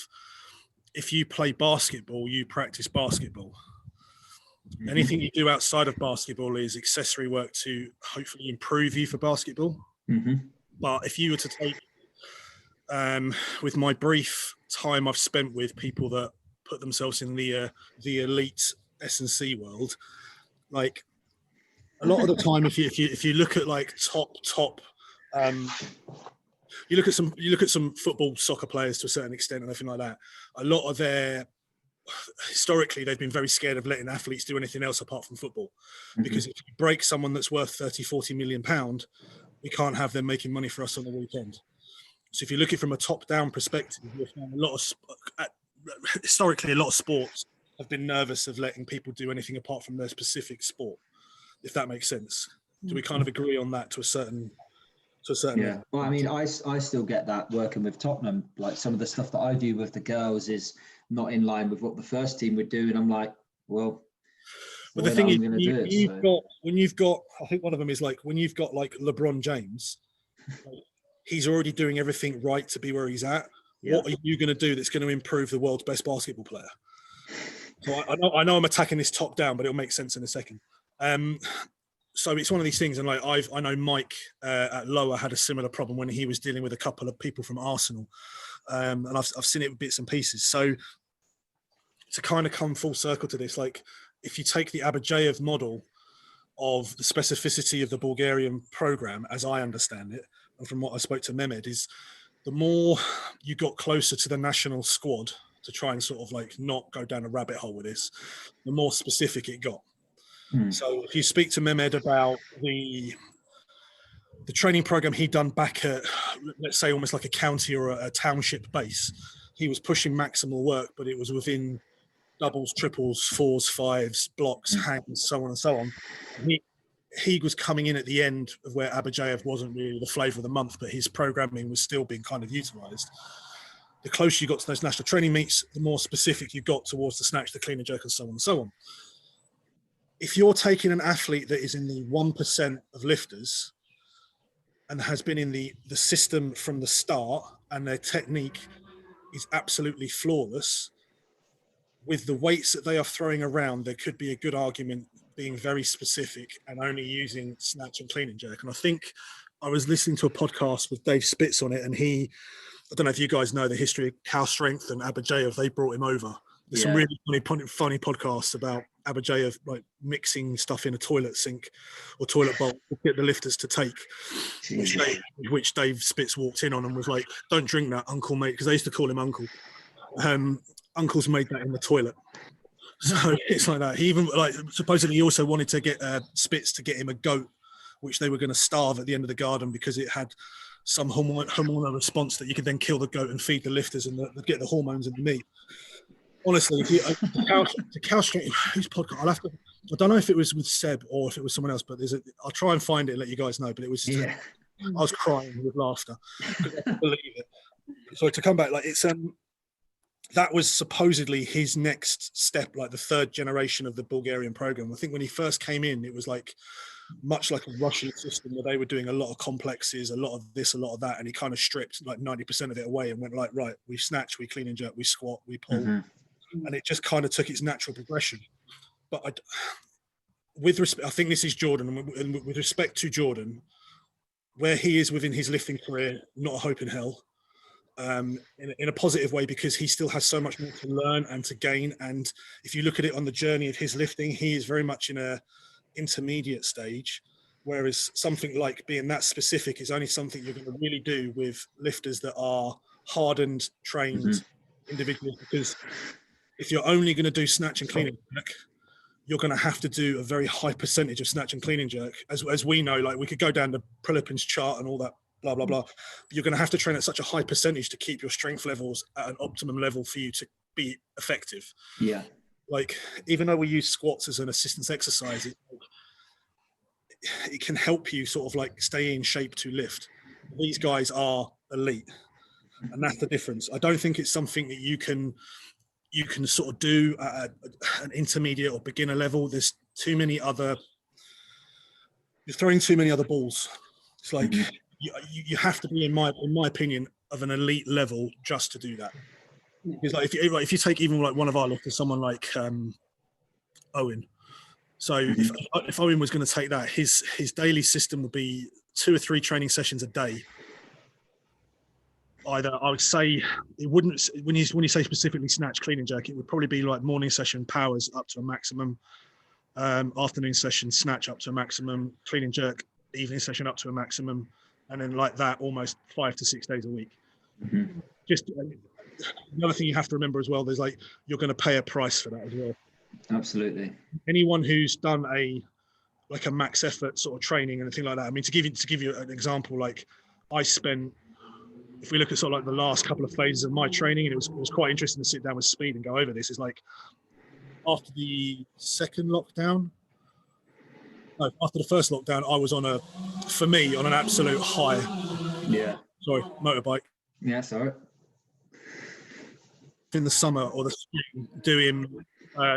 if you play basketball, you practice basketball. Mm-hmm. Anything you do outside of basketball is accessory work to hopefully improve you for basketball. Mm-hmm. But if you were to take, with my brief time I've spent with people that put themselves in the elite S&C world, like, a lot of the time, if you look at like top, you look at some football, soccer players to a certain extent and everything like that. A lot of historically, they've been very scared of letting athletes do anything else apart from football, because if you break someone that's worth 30-40 million pound, we can't have them making money for us on the weekend. So if you look at it from a top-down perspective, you'll find historically a lot of sports have been nervous of letting people do anything apart from their specific sport. If that makes sense. Do we kind of agree on that to a certain yeah level? Well, I mean, I still get that working with Tottenham. Like, some of the stuff that I do with the girls is not in line with what the first team would do, and I'm like, well, but the thing is, when you've got I think one of them is like, when you've got like LeBron James, like, he's already doing everything right to be where he's at. Yeah. What are you going to do that's going to improve the world's best basketball player? So I know I'm attacking this top down, but it'll make sense in a second. So it's one of these things, and like I know Mike at Lower had a similar problem when he was dealing with a couple of people from Arsenal, and I've seen it with bits and pieces. So to kind of come full circle to this, like, if you take the Abajayev model of the specificity of the Bulgarian program, as I understand it, and from what I spoke to Mehmed, is the more you got closer to the national squad to try and sort of like not go down a rabbit hole with this, the more specific it got. So if you speak to Mehmed about the training program he'd done back at, let's say, almost like a county or a township base, he was pushing maximal work, but it was within doubles, triples, fours, fives, blocks, hangs, so on and so on. He was coming in at the end of where Abajayev wasn't really the flavour of the month, but his programming was still being kind of utilised. The closer you got to those national training meets, the more specific you got towards the snatch, the clean and jerk, and so on and so on. If you're taking an athlete that is in the 1% of lifters and has been in the system from the start and their technique is absolutely flawless, with the weights that they are throwing around, there could be a good argument being very specific and only using snatch and clean and jerk. And I think I was listening to a podcast with Dave Spitz on it, and I don't know if you guys know the history of Cal Strength and Abajayev. They brought him over. There's some really funny podcasts about Abajayev, like mixing stuff in a toilet sink or toilet bowl to get the lifters to take, which Dave Spitz walked in on and was like, "Don't drink that, Uncle Mate," because they used to call him Uncle. Uncle's made that in the toilet. So it's like that. He even, like, supposedly he also wanted to get Spitz to get him a goat, which they were going to starve at the end of the garden because it had some hormonal response that you could then kill the goat and feed the lifters and get the hormones in the meat. Honestly, to Cal Strength, whose podcast? I don't know if it was with Seb or if it was someone else, but I'll try and find it and let you guys know. But it was, I was crying with laughter. I couldn't believe it. So to come back, like, it's that was supposedly his next step, like the third generation of the Bulgarian program. I think when he first came in, it was like much like a Russian system where they were doing a lot of complexes, a lot of this, a lot of that, and he kind of stripped like 90% of it away and went like, right, we snatch, we clean and jerk, we squat, we pull, and it just kind of took its natural progression. But with respect, I think this is Jordan, and with respect to Jordan, where he is within his lifting career, not a hope in hell. In a positive way, because he still has so much more to learn and to gain. And if you look at it on the journey of his lifting, he is very much in a intermediate stage, whereas something like being that specific is only something you're going to really do with lifters that are hardened, trained individuals. Because if you're only going to do snatch and clean and jerk, you're going to have to do a very high percentage of snatch and clean and jerk. As we know, like, we could go down the Prilipin's chart and all that, blah, blah, blah. You're going to have to train at such a high percentage to keep your strength levels at an optimum level for you to be effective. Yeah. Like, even though we use squats as an assistance exercise, it can help you sort of like stay in shape to lift. These guys are elite, and that's the difference. I don't think it's something that you can sort of do at an intermediate or beginner level. There's too many other, you're throwing too many other balls. It's like, you have to be, in my opinion, of an elite level just to do that. Because like, if you take even like one of our lifters, someone like Owen. So if Owen was going to take that, his daily system would be 2 or 3 training sessions a day. Either, I would say, it wouldn't, when you say specifically snatch, clean and jerk, it would probably be like morning session powers up to a maximum, afternoon session snatch up to a maximum, clean and jerk evening session up to a maximum, and then like that almost 5 to 6 days a week. Just another thing you have to remember as well, there's like, you're going to pay a price for that as well. Absolutely. Anyone who's done a max effort sort of training and anything like that, I mean, to give you an example, like, I spent, if we look at sort of like the last couple of phases of my training, and it was quite interesting to sit down with Speed and go over this, is like, after the second lockdown, no, after the first lockdown, I was on an absolute high. Yeah. Sorry, motorbike. Yeah, sorry. In the summer or the spring, doing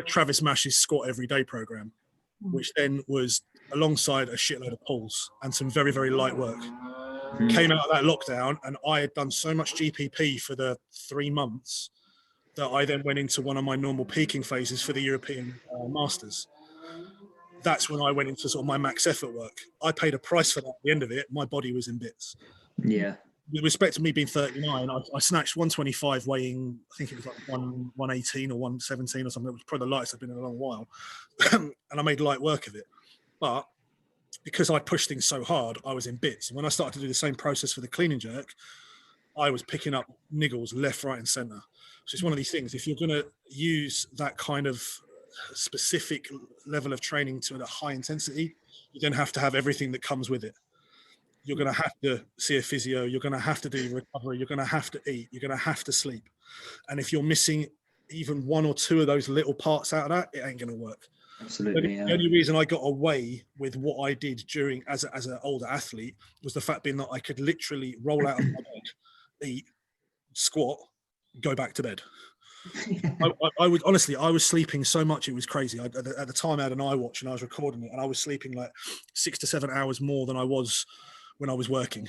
Travis Mash's squat everyday program, which then was alongside a shitload of pulls and some very, very light work. Came out of that lockdown, and I had done so much GPP for the 3 months that I then went into one of my normal peaking phases for the European Masters. That's when I went into sort of my max effort work. I paid a price for that. At the end of it, my body was in bits. Yeah. With respect to me being 39, I snatched 125 weighing, I think it was like 118 or 117 or something. It was probably the lightest I've been in a long while. And I made light work of it. But because I pushed things so hard, I was in bits. And when I started to do the same process for the clean and jerk, I was picking up niggles left, right, and center. So it's one of these things. If you're going to use that kind of specific level of training to a high intensity, you then have to have everything that comes with it. You're going to have to see a physio. You're going to have to do recovery. You're going to have to eat. You're going to have to sleep. And if you're missing even 1 or 2 of those little parts out of that, it ain't going to work. Absolutely. The only reason I got away with what I did during as an older athlete was the fact being that I could literally roll out of my bed, eat, squat, go back to bed. I would honestly, I was sleeping so much, it was crazy. At the time I had an iWatch and I was recording it, and I was sleeping like 6 to 7 hours more than I was when I was working.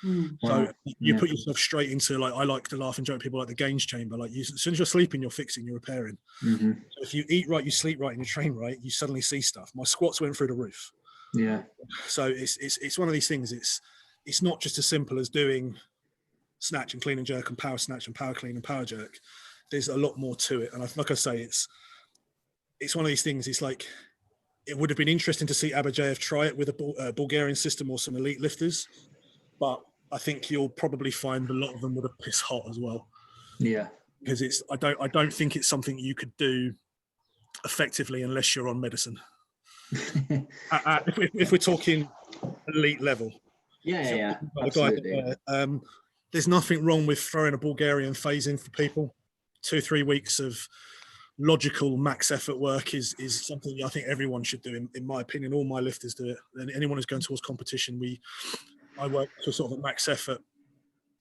So you put yourself straight into, like, I like to laugh and joke people like the gains chamber. Like, as soon as you're sleeping, you're fixing, you're repairing. So if you eat right, you sleep right, and you train right, you suddenly see stuff. My squats went through the roof. Yeah. So it's one of these things. It's not just as simple as doing snatch and clean and jerk and power snatch and power clean and power jerk. There's a lot more to it. And like I say, it's one of these things. It's like, it would have been interesting to see Abajayev try it with a Bulgarian system or some elite lifters, but I think you'll probably find a lot of them would have piss hot as well. Yeah, because I don't think it's something you could do effectively unless you're on medicine. If we're talking elite level, yeah, absolutely. There's nothing wrong with throwing a Bulgarian phase in for people. 2-3 weeks of logical max effort work is something I think everyone should do. In my opinion, all my lifters do it. And anyone who's going towards competition, I work to sort of a max effort,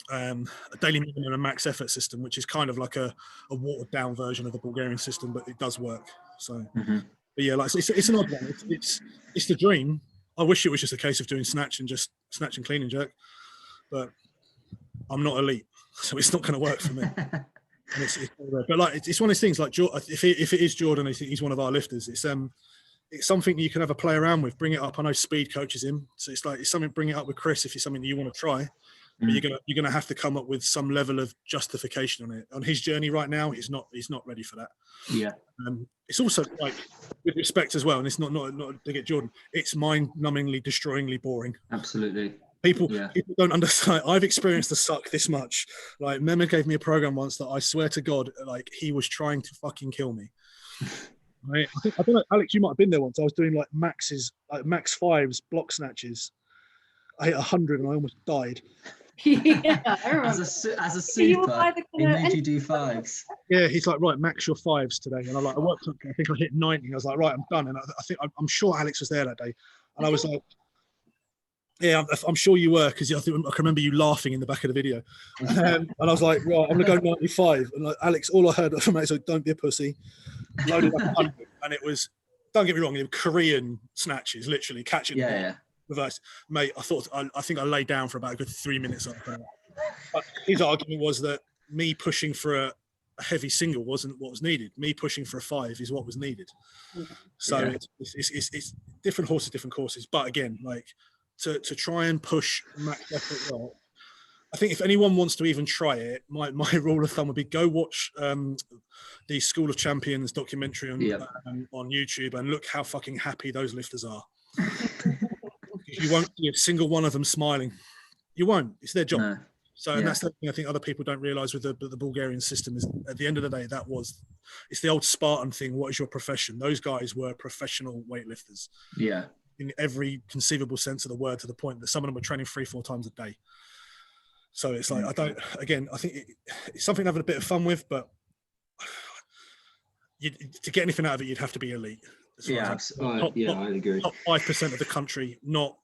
a daily minimum and a max effort system, which is kind of like a watered down version of the Bulgarian system, but it does work. So, but yeah, like it's an odd one. It's the dream. I wish it was just a case of doing snatch and clean and jerk, but I'm not elite, so it's not going to work for me. But like, it's one of those things. Like, if it is Jordan, I think he's one of our lifters. It's something you can have a play around with. Bring it up. I know Speed coaches him, so it's something. Bring it up with Chris if it's something that you want to try. But you're gonna have to come up with some level of justification on it. On his journey right now, he's not ready for that. Yeah. It's also, like, with respect as well, and it's not to get Jordan. It's mind-numbingly, destroyingly boring. Absolutely. People don't understand. I've experienced the suck this much. Like, Mehmet gave me a program once that I swear to God, like, he was trying to fucking kill me. Right? I don't know, Alex, you might have been there once. I was doing like max fives block snatches. I hit 100 and I almost died. Yeah, I remember. As a super, he made you do fives. Yeah, he's like, right, max your fives today. And I worked up, I think I hit 90. I was like, right, I'm done. And I'm sure Alex was there that day. And I was like, yeah, I'm sure you were, because I can remember you laughing in the back of the video. And I was like, right, I'm going to go 95. And like, Alex, all I heard from Alex was, don't be a pussy. Loaded up 100. And it was, don't get me wrong, it was Korean snatches, literally catching the reverse. Mate, I think I lay down for about a good 3 minutes. But his argument was that me pushing for a heavy single wasn't what was needed. Me pushing for a 5 is what was needed. So it's different horses, different courses. But again, like, to try and push max effort well, I think if anyone wants to even try it, my rule of thumb would be go watch the School of Champions documentary on YouTube and look how fucking happy those lifters are. You won't see a single one of them smiling. You won't. It's their job. No. So and that's the thing I think other people don't realise with the Bulgarian system is, at the end of the day, it's the old Spartan thing. What is your profession? Those guys were professional weightlifters. Yeah. In every conceivable sense of the word, to the point that some of them were training 3-4 times a day. So it's like, I think it's something to have a bit of fun with, but to get anything out of it, you'd have to be elite. I agree. Top 5% of the country, not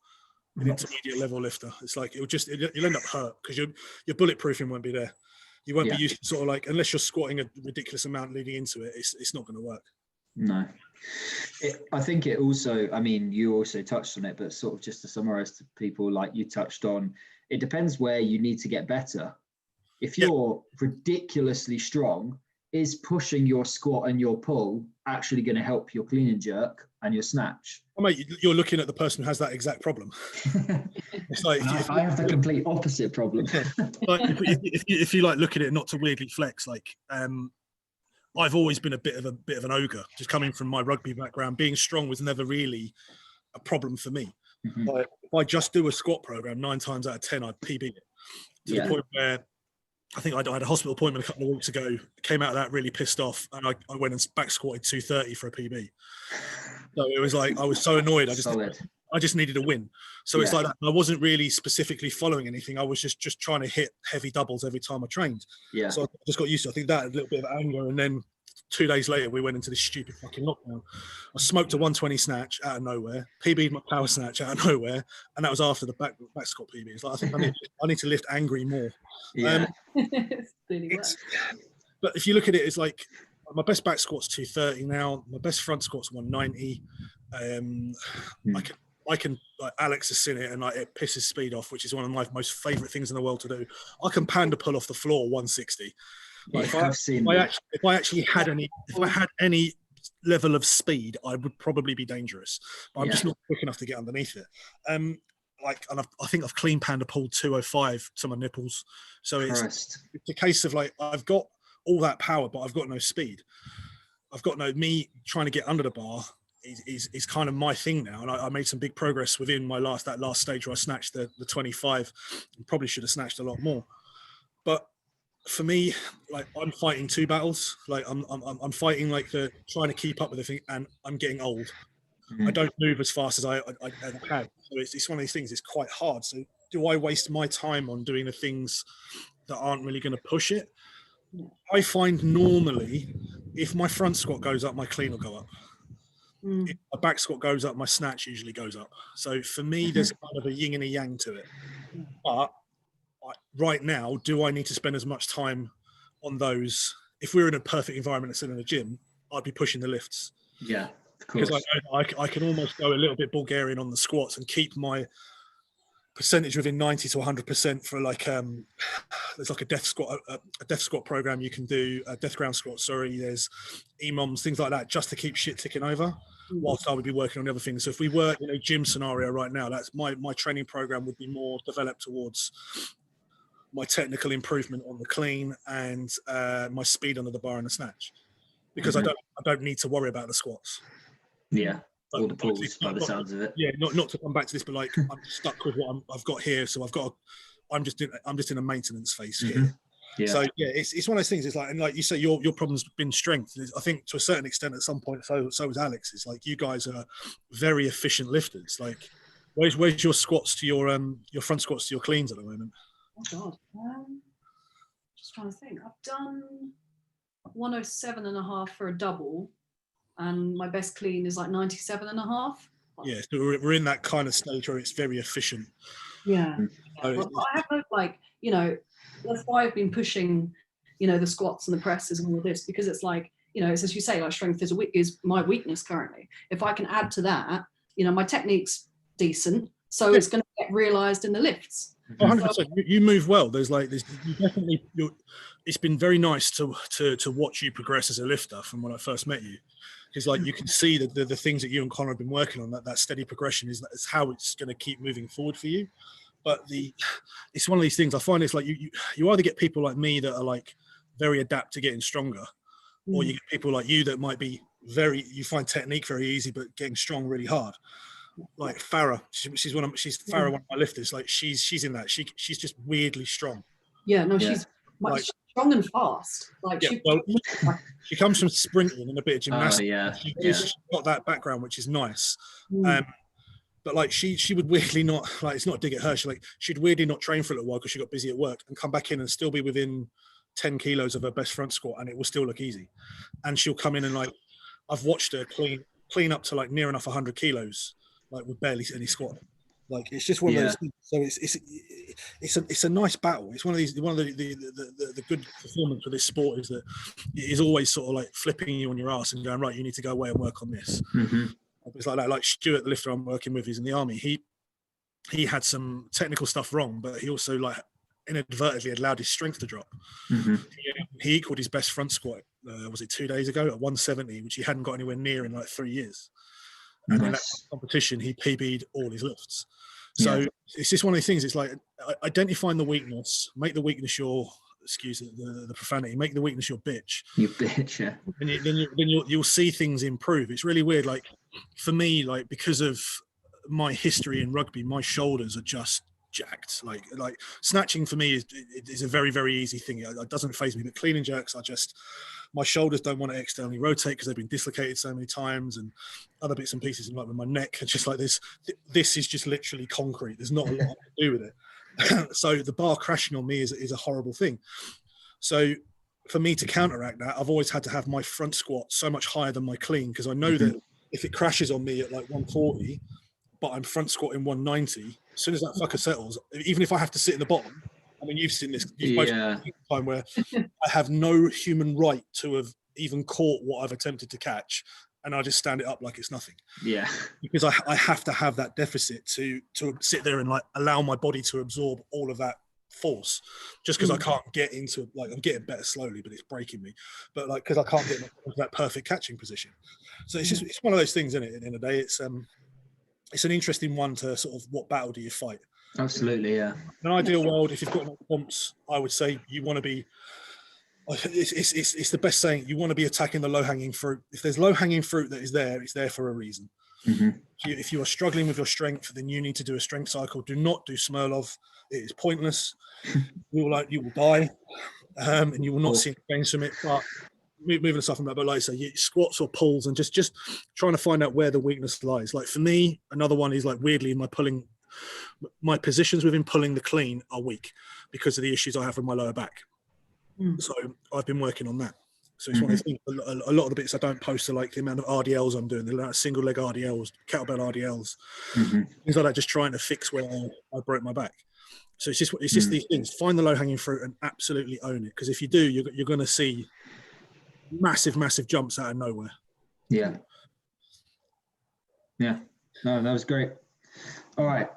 an intermediate level lifter. It's like, you'll end up hurt because your bulletproofing won't be there. You won't be used to sort of like, unless you're squatting a ridiculous amount leading into it, it's not going to work. No. I think it also, I mean, you also touched on it, but sort of just to summarize to people, like you touched on, it depends where you need to get better. If you're ridiculously strong, is pushing your squat and your pull actually going to help your clean and jerk and your snatch? Oh, mate, you're looking at the person who has that exact problem. It's like I have the complete opposite problem. Like if you like look at it not to weirdly flex, like I've always been a bit of an ogre, just coming from my rugby background. Being strong was never really a problem for me. Like, if I just do a squat program, 9 times out of 10, I'd PB it to the point where I think I had a hospital appointment a couple of weeks ago, came out of that really pissed off, and I went and back squatted 230 for a PB. So it was like, I was so annoyed. I just needed a win. So it's like that. I wasn't really specifically following anything. I was just trying to hit heavy doubles every time I trained. Yeah. So I just got used to it. I think that a little bit of anger, and then 2 days later, we went into this stupid fucking lockdown. I smoked a 120 snatch out of nowhere, PB'd my power snatch out of nowhere, and that was after the back squat PB. It's like, I think I need to lift angry more. Yeah. But if you look at it, it's like my best back squat's 230 now. My best front squat's 190. like Alex has seen it, and like it pisses speed off, which is one of my most favorite things in the world to do. I can panda pull off the floor 160. Like I've seen that. if I actually had any level of speed, I would probably be dangerous. But I'm just not quick enough to get underneath it. And I think I've clean panda pulled 205 to my nipples. So it's a case of like, I've got all that power, but I've got no speed. I've got me trying to get under the bar is kind of my thing now. And I made some big progress within that last stage where I snatched the 25, and probably should have snatched a lot more. But for me, like, I'm fighting two battles. Like I'm fighting like trying to keep up with the thing, and I'm getting old. I don't move as fast as I have. So it's one of these things. It's quite hard. So do I waste my time on doing the things that aren't really going to push it? I find normally, if my front squat goes up, my clean will go up. If my back squat goes up, my snatch usually goes up. So for me, there's kind of a yin and a yang to it. But right now, do I need to spend as much time on those? If we were in a perfect environment instead of a gym, I'd be pushing the lifts. Yeah, of course. Because I can almost go a little bit Bulgarian on the squats and keep my percentage within 90 to 100% for like there's like a death squat program you can do, a death ground squat, there's EMOMs, things like that, just to keep shit ticking over whilst I would be working on other things. So if we were in a gym scenario right now, that's my training program would be more developed towards my technical improvement on the clean and my speed under the bar and the snatch, because I don't need to worry about the squats. Yeah, all the pulls by the sounds of it. Yeah, not to come back to this, but like I'm stuck with what I've got here, so I'm just in a maintenance phase here. Yeah. So yeah, it's one of those things. It's like, and like you say, your problem's been strength. I think to a certain extent, at some point, so was Alex. It's like you guys are very efficient lifters. Like, where's your squats to your front squats to your cleans at the moment? Oh God, just trying to think. I've done 107.5 for a double, and my best clean is like 97.5. Yeah, so we're in that kind of stage where it's very efficient. Yeah. Well, I have no, like, you know, that's why I've been pushing, you know, the squats and the presses and all this, because it's like, you know, it's as you say, like strength is my weakness currently. If I can add to that, you know, my technique's decent, so it's going to get realised in the lifts. 100%. You move well. There's you definitely. It's been very nice to watch you progress as a lifter from when I first met you, because like you can see that the things that you and Connor have been working on, that steady progression is how it's going to keep moving forward for you. But it's one of these things. I find it's like you either get people like me that are like very adept to getting stronger, or you get people like you that might be you find technique very easy, but getting strong really hard. Like Farah, she's Farah, one of my lifters. Like she's in that. She's just weirdly strong. Yeah, no, she's strong and fast. Like she comes from sprinting and a bit of gymnastics. She's got that background, which is nice. But like she would weirdly not, like, it's not a dig at her. She'd weirdly not train for a little while because she got busy at work and come back in and still be within 10 kilos of her best front squat, and it will still look easy. And she'll come in and like, I've watched her clean up to like near enough 100 kilos. Like with barely any squat. Like it's just one of those things. So it's a nice battle. It's one of the good performance for this sport is that it is always sort of like flipping you on your ass and going, right, you need to go away and work on this. It's like that. Like Stuart, the lifter I'm working with, he's in the army. He had some technical stuff wrong, but he also like inadvertently allowed his strength to drop. He equaled his best front squat. Was it 2 days ago at 170, which he hadn't got anywhere near in like 3 years. And in that competition, he PB'd all his lifts. So it's just one of these things. It's like identifying the weakness, make the weakness your, excuse the profanity, make the weakness your bitch. Your bitch, yeah. And then you'll see things improve. It's really weird. Like for me, like because of my history in rugby, my shoulders are just jacked. Like snatching for me is a very, very easy thing. It doesn't faze me. But clean and jerks, my shoulders don't want to externally rotate because they've been dislocated so many times, and other bits and pieces, and like with my neck, it's just like this is just literally concrete. There's not a lot I can do with it. So the bar crashing on me is a horrible thing. So for me to counteract that, I've always had to have my front squat so much higher than my clean, because I know that if it crashes on me at like 140, but I'm front squatting 190, as soon as that fucker settles, even if I have to sit in the bottom, I mean, you've seen this. You've time where I have no human right to have even caught what I've attempted to catch, and I just stand it up like it's nothing. Yeah. Because I have to have that deficit to sit there and like allow my body to absorb all of that force, just because I can't get into, like, I'm getting better slowly, but it's breaking me. But like, because I can't get into that perfect catching position. So it's just, it's one of those things, isn't it? At the end of the day, it's an interesting one to sort of, what battle do you fight? Absolutely, yeah. In an ideal world, if you've got no comps, I would say you want to be, it's the best saying, you want to be attacking the low-hanging fruit. If there's low-hanging fruit that is there, it's there for a reason. If you are struggling with your strength, then you need to do a strength cycle. Do not do Smirlov. It is pointless. You will die, and you will not see any gains from it. But moving aside from that, but like I say, squats or pulls, and just trying to find out where the weakness lies. Like for me, another one is like, weirdly, my positions within pulling the clean are weak because of the issues I have with my lower back. So I've been working on that. So it's one of the things, a lot of the bits I don't post are like the amount of RDLs I'm doing, the amount of single leg RDLs, kettlebell RDLs, things like that, just trying to fix where I broke my back. So it's just these things. Find the low hanging fruit and absolutely own it. Because if you do, you're going to see massive jumps out of nowhere. Yeah. No, that was great. All right.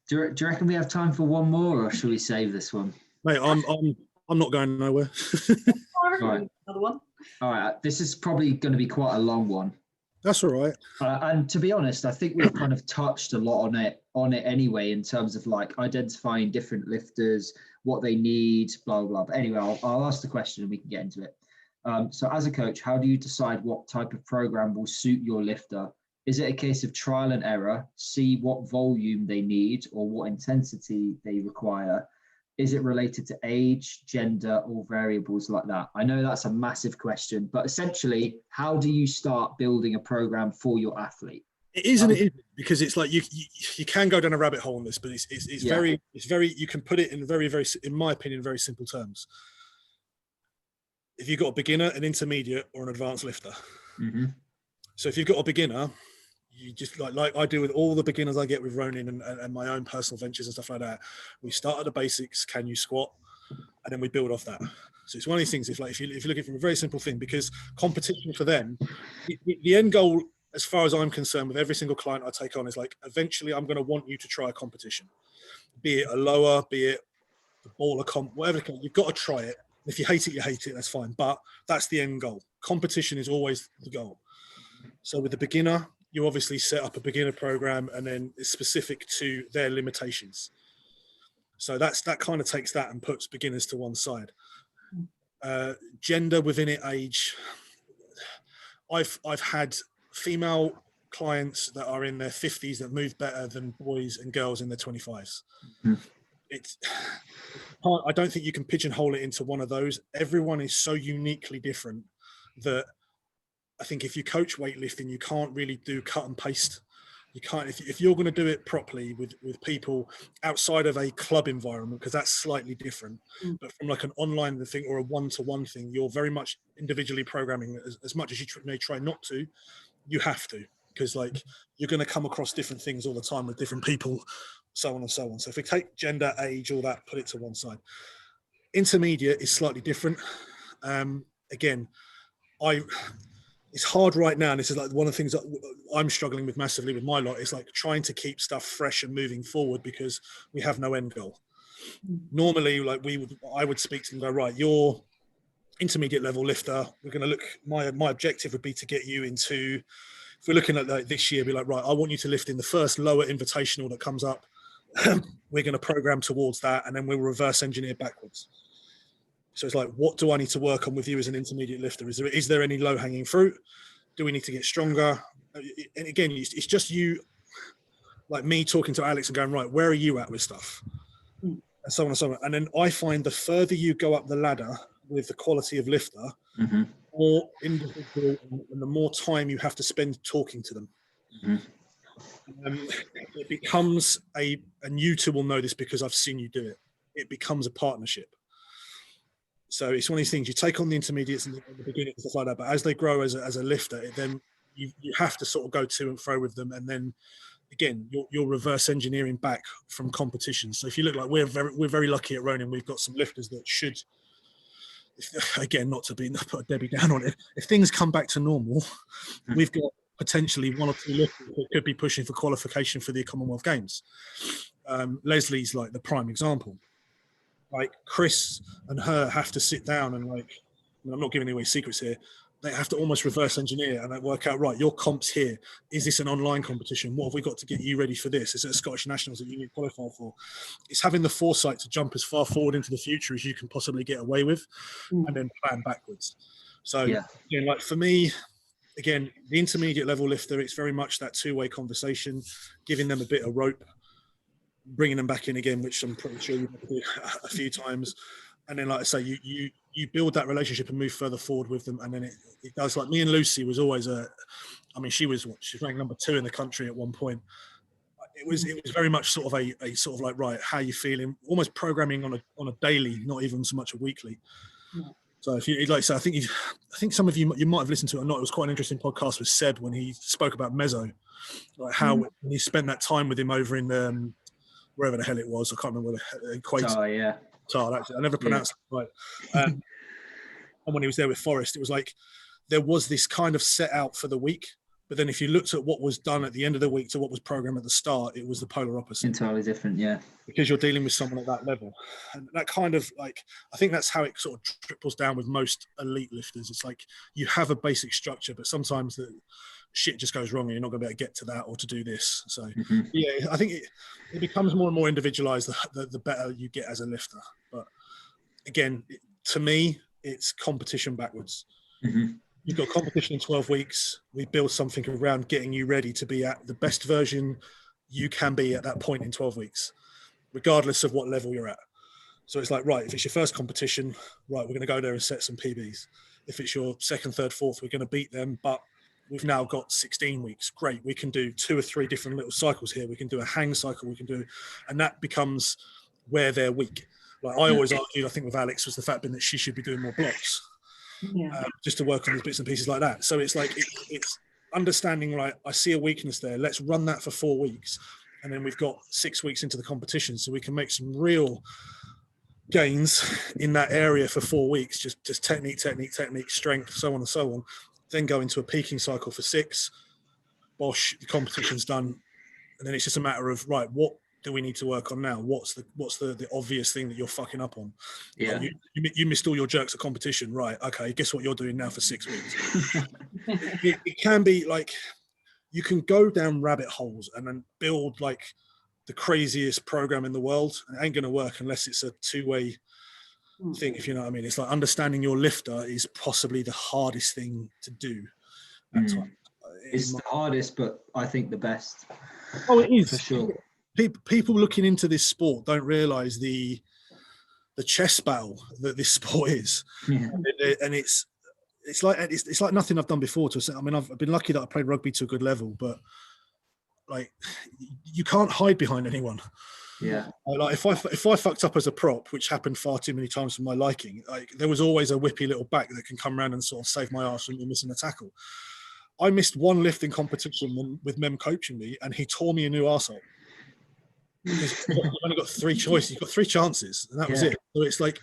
Do you reckon we have time for one more, or should we save this one? Mate, I'm not going nowhere. All right. Another one. All right. This is probably going to be quite a long one. That's all right. And to be honest, I think we've kind of touched a lot on it anyway, in terms of like identifying different lifters, what they need, blah, blah, blah. But anyway, I'll ask the question and we can get into it. So as a coach, how do you decide what type of program will suit your lifter? Is it a case of trial and error, see what volume they need or what intensity they require? Is it related to age, gender, or variables like that? I know that's a massive question, but essentially, how do you start building a program for your athlete? It is and it isn't, because it's like you can go down a rabbit hole on this, but it's very, you can put it in very, in my opinion, very simple terms. If you've got a beginner, an intermediate, or an advanced lifter. So if you've got a beginner, you just like I do with all the beginners I get with Ronin and my own personal ventures and stuff like that. We start at the basics. Can you squat? And then we build off that. So it's one of these things. If you're looking for a very simple thing, because competition for them, the end goal, as far as I'm concerned, with every single client I take on, is like, eventually I'm going to want you to try a competition, be it a lower, be it the baller comp, whatever. You've got to try it. If you hate it, you hate it. That's fine. But that's the end goal. Competition is always the goal. So with the beginner, you obviously set up a beginner program, and then it's specific to their limitations. So that kind of takes that and puts beginners to one side. Gender within it, age. I've had female clients that are in their 50s that move better than boys and girls in their 25s. I don't think you can pigeonhole it into one of those. Everyone is so uniquely different that I think if you coach weightlifting, you can't really do cut and paste. You can't, if you're going to do it properly with people outside of a club environment, because that's slightly different, but from like an online thing or a one-to-one thing, you're very much individually programming. As much as you may try not to, you have to, because like you're going to come across different things all the time with different people, so on and so on. So if we take gender, age, all that, put it to one side. Intermediate is slightly different. Again, it's hard right now, and this is like one of the things that I'm struggling with massively with my lot. It's like trying to keep stuff fresh and moving forward, because we have no end goal. Normally, like I would speak to them and go, right, you're intermediate level lifter. We're going to look. My objective would be to get you into. If we're looking at like this year, be like, right, I want you to lift in the first lower invitational that comes up. We're going to program towards that, and then we'll reverse engineer backwards. So it's like, what do I need to work on with you as an intermediate lifter? Is there any low-hanging fruit? Do we need to get stronger? And again, it's just you, like me talking to Alex and going, right, where are you at with stuff? And so on and so on. And then I find the further you go up the ladder with the quality of lifter, more individual, and the more time you have to spend talking to them. It becomes and you two will know this because I've seen you do it. It becomes a partnership. So it's one of these things, you take on the intermediates in the beginning and stuff like that, but as they grow as a lifter, then you have to sort of go to and fro with them. And then again, you're reverse engineering back from competition. So if you look, like we're very lucky at Ronin, we've got some lifters that should again, not to put a Debbie down on it, if things come back to normal, we've got potentially one or two lifters that could be pushing for qualification for the Commonwealth Games. Leslie's like the prime example. Like Chris and her have to sit down and like, I'm not giving away secrets here. They have to almost reverse engineer and work out, right, your comp's here. Is this an online competition? What have we got to get you ready for this? Is it a Scottish Nationals that you need to qualify for? It's having the foresight to jump as far forward into the future as you can possibly get away with and then plan backwards. So, again, like for me, again, the intermediate level lifter, it's very much that two-way conversation, giving them a bit of rope, bringing them back in again, which I'm pretty sure you've done a few times. And then, like I say, you build that relationship and move further forward with them. And then it does. Like me and Lucy was always she was ranked number 2 in the country at one point. It was very much sort of a sort of like, right, how you feeling? Almost programming on a daily, not even so much a weekly. Yeah. So if you like, so I think some of you might have listened to it or not. It was quite an interesting podcast with Seb when he spoke about Mezzo, like how when he spent that time with him over in wherever the hell it was. I can't remember the equator. Oh yeah. I never pronounced it right. And when he was there with Forrest, it was like there was this kind of set out for the week, but then if you looked at what was done at the end of the week to what was programmed at the start, it was the polar opposite. Entirely different, yeah. Because you're dealing with someone at that level, and that kind of like, I think that's how it sort of triples down with most elite lifters. It's like you have a basic structure, but sometimes the shit just goes wrong and you're not going to be able to get to that or to do this. So yeah, I think it becomes more and more individualized the better you get as a lifter. But again, to me, it's competition backwards. You've got competition in 12 weeks. We build something around getting you ready to be at the best version you can be at that point in 12 weeks, regardless of what level you're at. So it's like, right, if it's your first competition, right, we're going to go there and set some PBs. If it's your second, third, fourth, we're going to beat them, but we've now got 16 weeks. Great. We can do 2 or 3 different little cycles here. We can do a hang cycle. We can do, and that becomes where they're weak. Like I always argued, I think with Alex, was the fact that she should be doing more blocks, just to work on these bits and pieces like that. So it's like, it's understanding, right, I see a weakness there. Let's run that for 4 weeks. And then we've got 6 weeks into the competition. So we can make some real gains in that area for 4 weeks. Just technique, strength, so on and so on. Then go into a peaking cycle for 6. Bosh, the competition's done, and then it's just a matter of, right, what do we need to work on now? What's the obvious thing that you're fucking up on? Yeah, like you missed all your jerks at competition, right? Okay, guess what you're doing now for 6 weeks? it can be like you can go down rabbit holes and then build like the craziest program in the world, and it ain't going to work unless it's a two-way thing, if you know what I mean. It's like understanding your lifter is possibly the hardest thing to do at times. It's the hardest, but I think the best. Oh, it is for sure. People looking into this sport don't realize the chess battle that this sport is, and it's like nothing I've done before. I mean, I've been lucky that I played rugby to a good level, but like you can't hide behind anyone. Yeah. Like if I fucked up as a prop, which happened far too many times for my liking, like there was always a whippy little back that can come around and sort of save my ass from missing a tackle. I missed one lift in competition with Mem coaching me, and he tore me a new arsehole. You've only got 3 choices. You've got 3 chances, and that was it. So it's like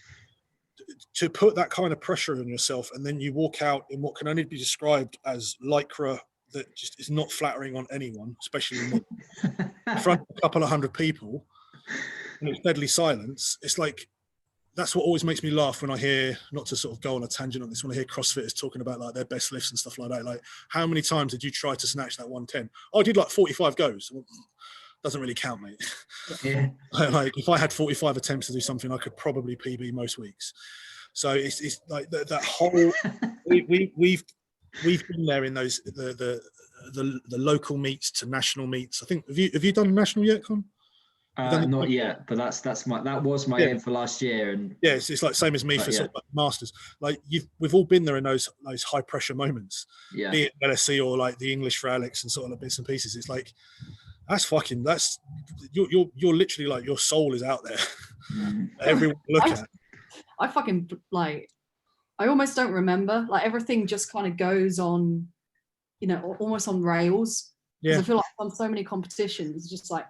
to put that kind of pressure on yourself, and then you walk out in what can only be described as lycra that just is not flattering on anyone, especially in front of a couple of hundred people, and it's deadly silence. It's like that's what always makes me laugh when I hear, not to sort of go on a tangent on this, when I hear CrossFitters talking about like their best lifts and stuff like that. Like, how many times did you try to snatch that 110? Oh, I did like 45 goes. Well, doesn't really count, mate. Yeah. Like if I had 45 attempts to do something, I could probably PB most weeks. So it's like that whole we've been there in those the local meets to national meets. I think have you done national yet, Con? Not yet, but that was my aim for last year. And yeah, it's like same as me for sort of like masters. Like we've all been there in those high pressure moments. Yeah. Be it LSC or like the English for Alex and sort of the bits and pieces. It's like you're literally like your soul is out there. Everyone look at. I fucking like. I almost don't remember. Like everything just kind of goes on, almost on rails. Yeah. I feel like on so many competitions, just like.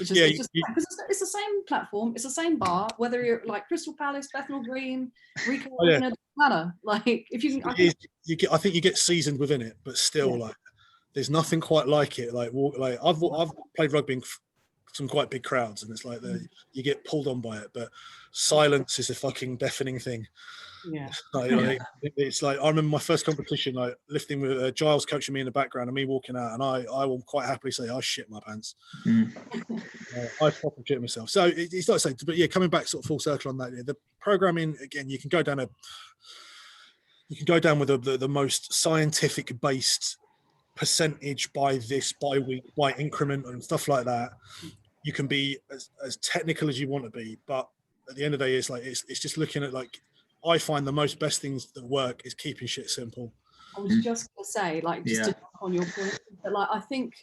It's just because it's the same platform, it's the same bar, whether you're like Crystal Palace, Bethnal Green, Rico Arena, doesn't matter. Like if you can, I think you get seasoned within it, but still, like there's nothing quite like it. Like I've played rugby in some quite big crowds, and it's like you get pulled on by it, but silence is a fucking deafening thing. Yeah. It's like I remember my first competition, like lifting with Giles coaching me in the background and me walking out, and I will quite happily say I shit my pants. I proper shit myself. So it's like I say, but yeah, coming back sort of full circle on that, the programming again, you can go down with the most scientific based percentage by week, by increment and stuff like that. You can be as technical as you want to be, but at the end of the day, it's just looking at like. I find the most best things that work is keeping shit simple. I was just gonna say, like, just to jump on your point, but like I think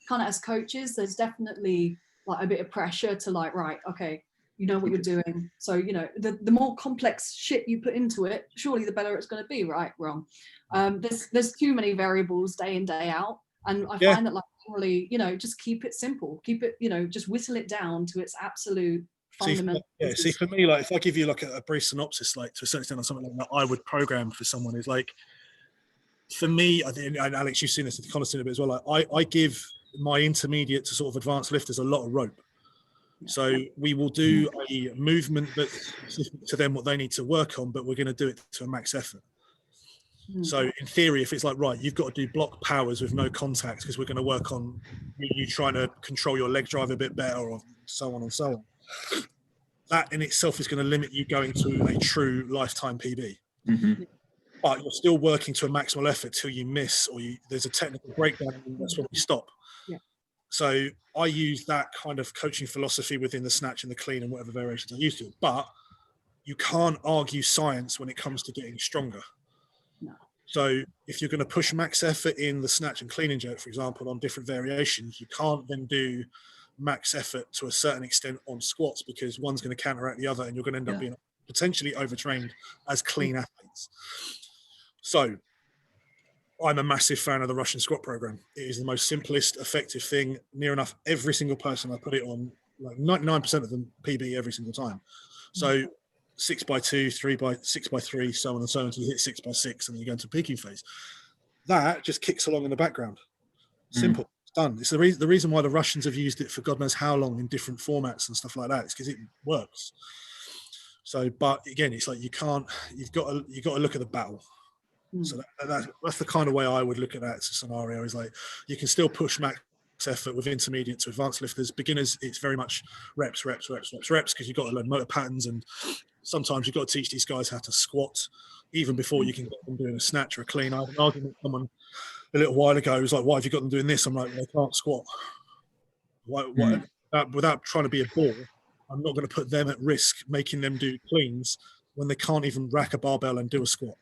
kind of as coaches, there's definitely like a bit of pressure to like, right, okay, you know what you're doing. So, you know, the more complex shit you put into it, surely the better it's gonna be, right? Wrong. There's too many variables day in, day out. And I find that like really, you know, just keep it simple. Keep it, you know, just whittle it down to its absolute fundamental. See, for me, like if I give you like a brief synopsis, like to a certain extent on something like that I would program for someone is like, for me, I think, and Alex, you've seen this, Connor's seen a bit as well. Like I give my intermediate to sort of advanced lifters a lot of rope. So we will do a movement that's specific to them what they need to work on, but we're going to do it to a max effort. So in theory, if it's like, right, you've got to do block powers with no contact because we're going to work on you trying to control your leg drive a bit better or so on and so on. That in itself is going to limit you going to a true lifetime PB. But you're still working to a maximal effort till you miss or there's a technical breakdown and that's when we stop. So I use that kind of coaching philosophy within the snatch and the clean and whatever variations I use to it. But you can't argue science when it comes to getting stronger. So if you're going to push max effort in the snatch and clean and jerk, for example, on different variations, you can't then do max effort to a certain extent on squats because one's going to counteract the other and you're going to end up being potentially overtrained as clean athletes. So I'm a massive fan of the Russian squat program. It is the most simplest, effective thing. Near enough every single person I put it on, like 99% of them PB every single time. So 6x2, 6x3, so on and so on until you hit 6x6 and then you go into peaking phase. That just kicks along in the background. Simple. It's done. It's the reason why the Russians have used it for God knows how long in different formats and stuff like that. It's because it works. So, but again, it's like you've got to look at the battle. So that's the kind of way I would look at that scenario is like you can still push max effort with intermediate to advanced lifters. Beginners, it's very much reps because you've got to learn motor patterns and sometimes you've got to teach these guys how to squat even before you can get them doing a snatch or a clean. I had an argument with someone a little while ago. It was like, why have you got them doing this? I'm like, they can't squat. Without trying to be a bore, I'm not going to put them at risk making them do cleans when they can't even rack a barbell and do a squat.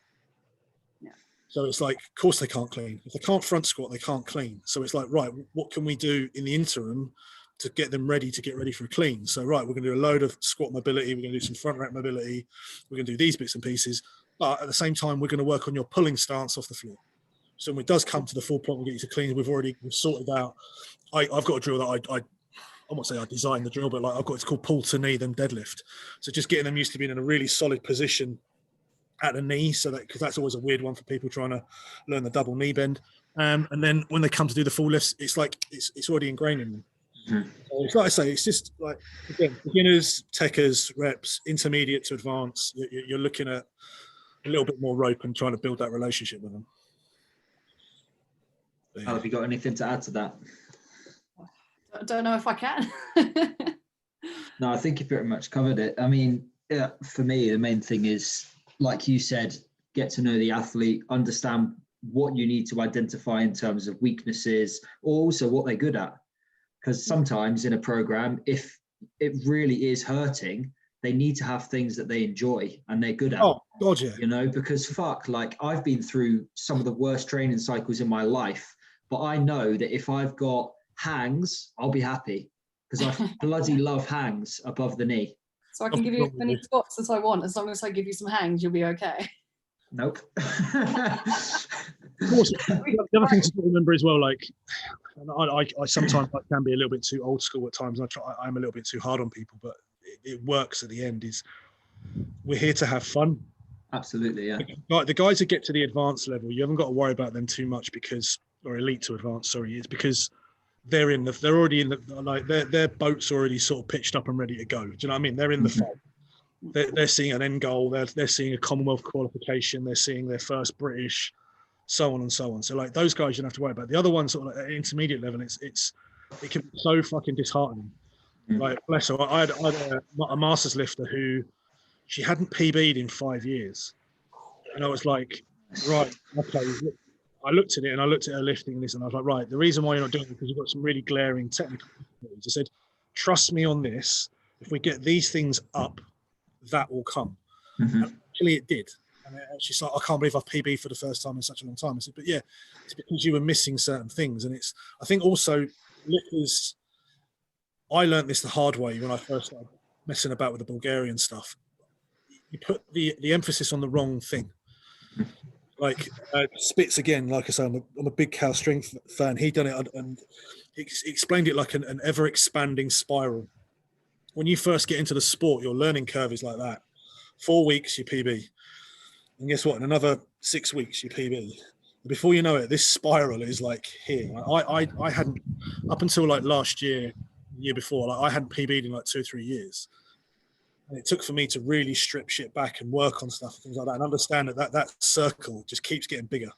So it's like, of course they can't clean. If they can't front squat, they can't clean. So it's like, right, what can we do in the interim to get them ready for a clean? So, right, we're going to do a load of squat mobility. We're going to do some front rack mobility. We're going to do these bits and pieces. But at the same time, we're going to work on your pulling stance off the floor. So when it does come to the full point, we get you to clean. We've sorted out. I've got a drill that I won't say I designed the drill, but like it's called pull to knee, then deadlift. So just getting them used to being in a really solid position at the knee, so that because that's always a weird one for people trying to learn the double knee bend. And then when they come to do the full lifts, it's like it's already ingrained in them. So it's like I say, it's just like again, beginners, techers, reps, intermediate to advanced. You're looking at a little bit more rope and trying to build that relationship with them. Al, have you got anything to add to that? I don't know if I can. No, I think you pretty much covered it. I mean, for me, the main thing is, like you said, get to know the athlete, understand what you need to identify in terms of weaknesses, or also what they're good at. Because sometimes in a program, if it really is hurting, they need to have things that they enjoy and they're good at. Oh, God, yeah. You know, because like I've been through some of the worst training cycles in my life, but I know that if I've got hangs, I'll be happy because I bloody love hangs above the knee. So I can give you as many squats as I want, as long as I give you some hangs, you'll be okay. Nope. Of course, the other thing to remember as well, like And I sometimes I can be a little bit too old school at times. I'm a little bit too hard on people, but it works at the end. Is we're here to have fun. Absolutely, yeah. The guys that get to the advanced level, you haven't got to worry about them too much or elite to advanced, sorry, it's because they're already in the, like their boat's already sort of pitched up and ready to go. Do you know what I mean? They're in the fight. They're seeing an end goal. They're seeing a Commonwealth qualification. They're seeing their first British, so on and so on. So like those guys, you don't have to worry about. The other ones, sort of like at intermediate level, it can be so fucking disheartening. Like bless her, I had a masters lifter who she hadn't PB'd in 5 years, and I was like, right, okay. I looked at it and I looked at her lifting and this, and I was like, right, the reason why you're not doing it is because you've got some really glaring technical difficulties. I said, trust me on this. If we get these things up, that will come. And actually, it did. And she's like, I can't believe I've PB for the first time in such a long time. I said, but yeah, it's because you were missing certain things. And I think also lifters, I learned this the hard way when I first started messing about with the Bulgarian stuff. You put the emphasis on the wrong thing. Like Spitz again, like I say, I'm a big Cal Strength fan. He done it and he explained it like an ever expanding spiral. When you first get into the sport, your learning curve is like that. 4 weeks, you PB. And guess what? In another 6 weeks, you PB. Before you know it, this spiral is like here. I hadn't, up until like last year, the year before, like I hadn't PB'd in like 2 or 3 years. And it took for me to really strip shit back and work on stuff and things like that, and understand that circle just keeps getting bigger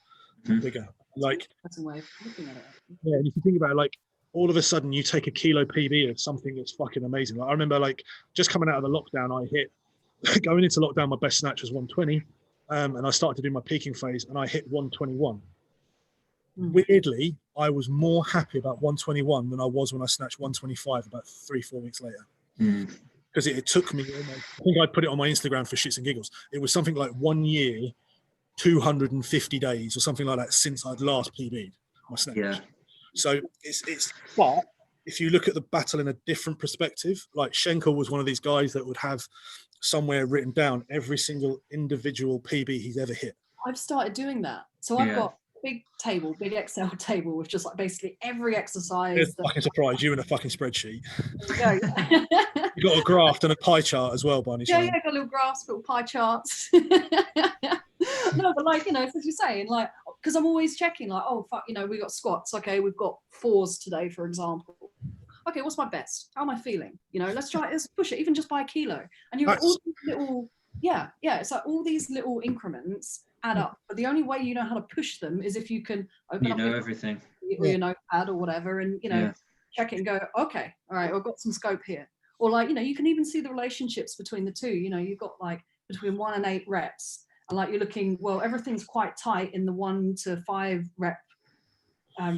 and bigger. Like that's a way of looking at it. Yeah, and if you think about it, like all of a sudden you take a kilo PB of something that's fucking amazing. Like I remember, like just coming out of the lockdown, I hit going into lockdown. My best snatch was 120, and I started to do my peaking phase, and I hit 121. Weirdly, I was more happy about 121 than I was when I snatched 125 about 3-4 weeks later. Because it took me, I think I put it on my Instagram for shits and giggles. It was something like 1 year, 250 days or something like that since I'd last PB'd my snatch. Yeah. So but if you look at the battle in a different perspective, like Schenkel was one of these guys that would have somewhere written down every single individual PB he's ever hit. I've started doing that. So I've got big Excel table with just like basically every exercise. It's fucking surprised you in a fucking spreadsheet. There you go. You got a graph and a pie chart as well, Barney. Yeah, got little graphs, little pie charts. No, but like, as you're saying, like, because I'm always checking, like, oh fuck, we got squats. Okay, we've got 4s today, for example. Okay, what's my best? How am I feeling? Let's push it, even just by a kilo. And you've got all these little, it's like all these little increments add up, but the only way you know how to push them is if you can open up everything or your notepad or whatever, and check it and go, okay, all right, I've got some scope here. Or like, you can even see the relationships between the two. You've got like between 1 and 8 reps, and like you're looking, well, everything's quite tight in the 1 to 5 rep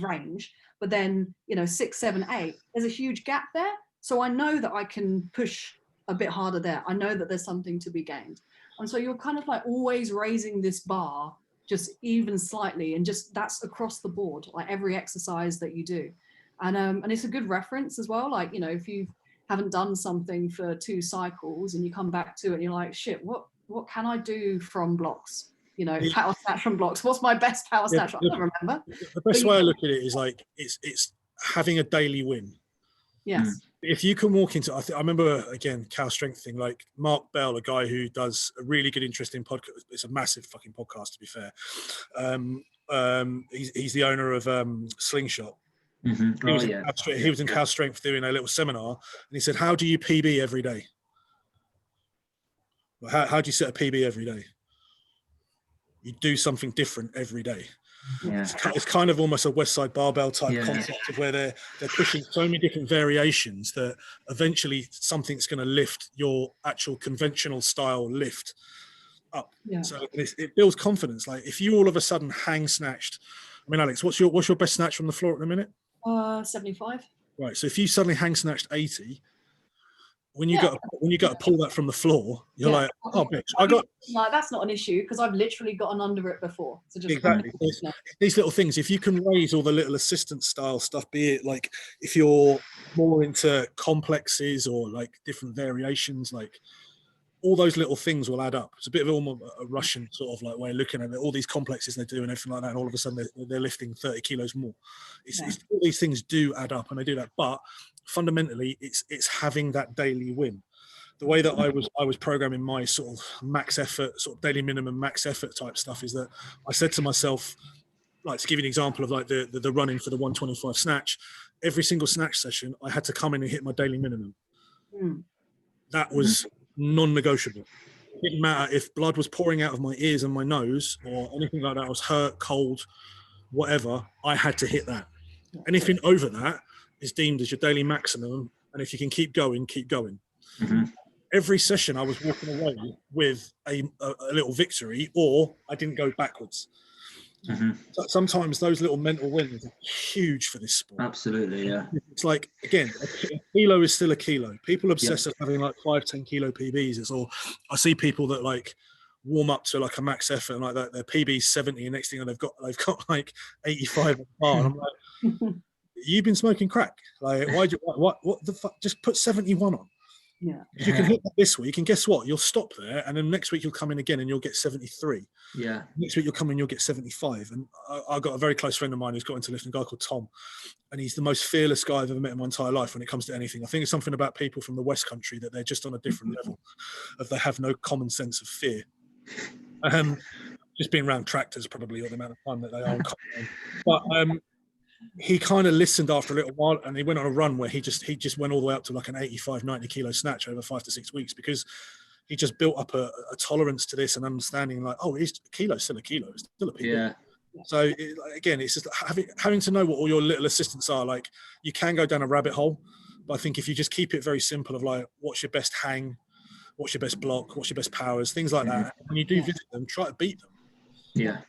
range, but then 6, 7, 8, there's a huge gap there. So I know that I can push a bit harder there. I know that there's something to be gained. And so you're kind of like always raising this bar just even slightly, and just that's across the board, like every exercise that you do. And it's a good reference as well. Like, if you haven't done something for 2 cycles and you come back to it and you're like, shit, what can I do from blocks? Power snatch from blocks. What's my best power snatch? I don't remember. The best way I look at it is like it's having a daily win. Yes. If you can walk into, I remember again, Cal Strength thing, like Mark Bell, a guy who does a really good, interesting podcast. It's a massive fucking podcast, to be fair. He's the owner of Slingshot. He was in Cal Strength doing a little seminar, and he said, how do you PB every day? How do you set a PB every day? You do something different every day. Yeah. It's kind of almost a West Side Barbell type concept of where they're pushing so many different variations that eventually something's going to lift your actual conventional style lift up. Yeah. So it builds confidence. Like if you all of a sudden hang snatched, I mean, Alex, what's your best snatch from the floor at the minute? 75. Right. So if you suddenly hang snatched 80, when you got to pull that from the floor, you're like, oh, bitch, like that's not an issue because I've literally gotten under it before. So just exactly these little things. If you can raise all the little assistant style stuff, be it like if you're more into complexes or like different variations, like all those little things will add up. It's a bit of almost a Russian sort of like way of looking at it. All these complexes they do and everything like that, and all of a sudden they're lifting 30 kilos more. It's all these things do add up, and they do that. But fundamentally, it's having that daily win. The way that I was programming my sort of max effort, sort of daily minimum max effort type stuff is that I said to myself, like, to give you an example of like the running for the 125 snatch, every single snatch session, I had to come in and hit my daily minimum. That was non-negotiable. It didn't matter if blood was pouring out of my ears and my nose or anything like that. I was hurt, cold, whatever. I had to hit that. Anything over that is deemed as your daily maximum. And if you can keep going, keep going. Every session I was walking away with a little victory, or I didn't go backwards. So sometimes those little mental wins are huge for this sport. Absolutely, yeah. It's like, again, a kilo is still a kilo. People obsess with having like 5-10 kilo PBs. It's all, I see people that like warm up to like a max effort and like that, their PB's 70, and next thing they've got like 85 at the bar. And I'm like, you've been smoking crack. Like, what the fuck? Just put 71 on. Yeah. You can hit that this week, and guess what? You'll stop there, and then next week you'll come in again, and you'll get 73. Yeah. Next week you'll come in, you'll get 75. And I got a very close friend of mine who's got into lifting, a guy called Tom, and he's the most fearless guy I've ever met in my entire life when it comes to anything. I think it's something about people from the West Country that they're just on a different level, of they have no common sense of fear. Just being around tractors probably, or the amount of time that they are. But he kind of listened after a little while, and he went on a run where he just went all the way up to like an 85, 90 kilo snatch over 5 to 6 weeks, because he just built up a tolerance to this and understanding like, oh, it's a kilo, still a kilo, it's still a PB. Yeah. So again, it's just having to know what all your little assistants are. Like, you can go down a rabbit hole, but I think if you just keep it very simple of like, what's your best hang, what's your best block, what's your best powers, things like that. When you do visit them, try to beat them. Yeah.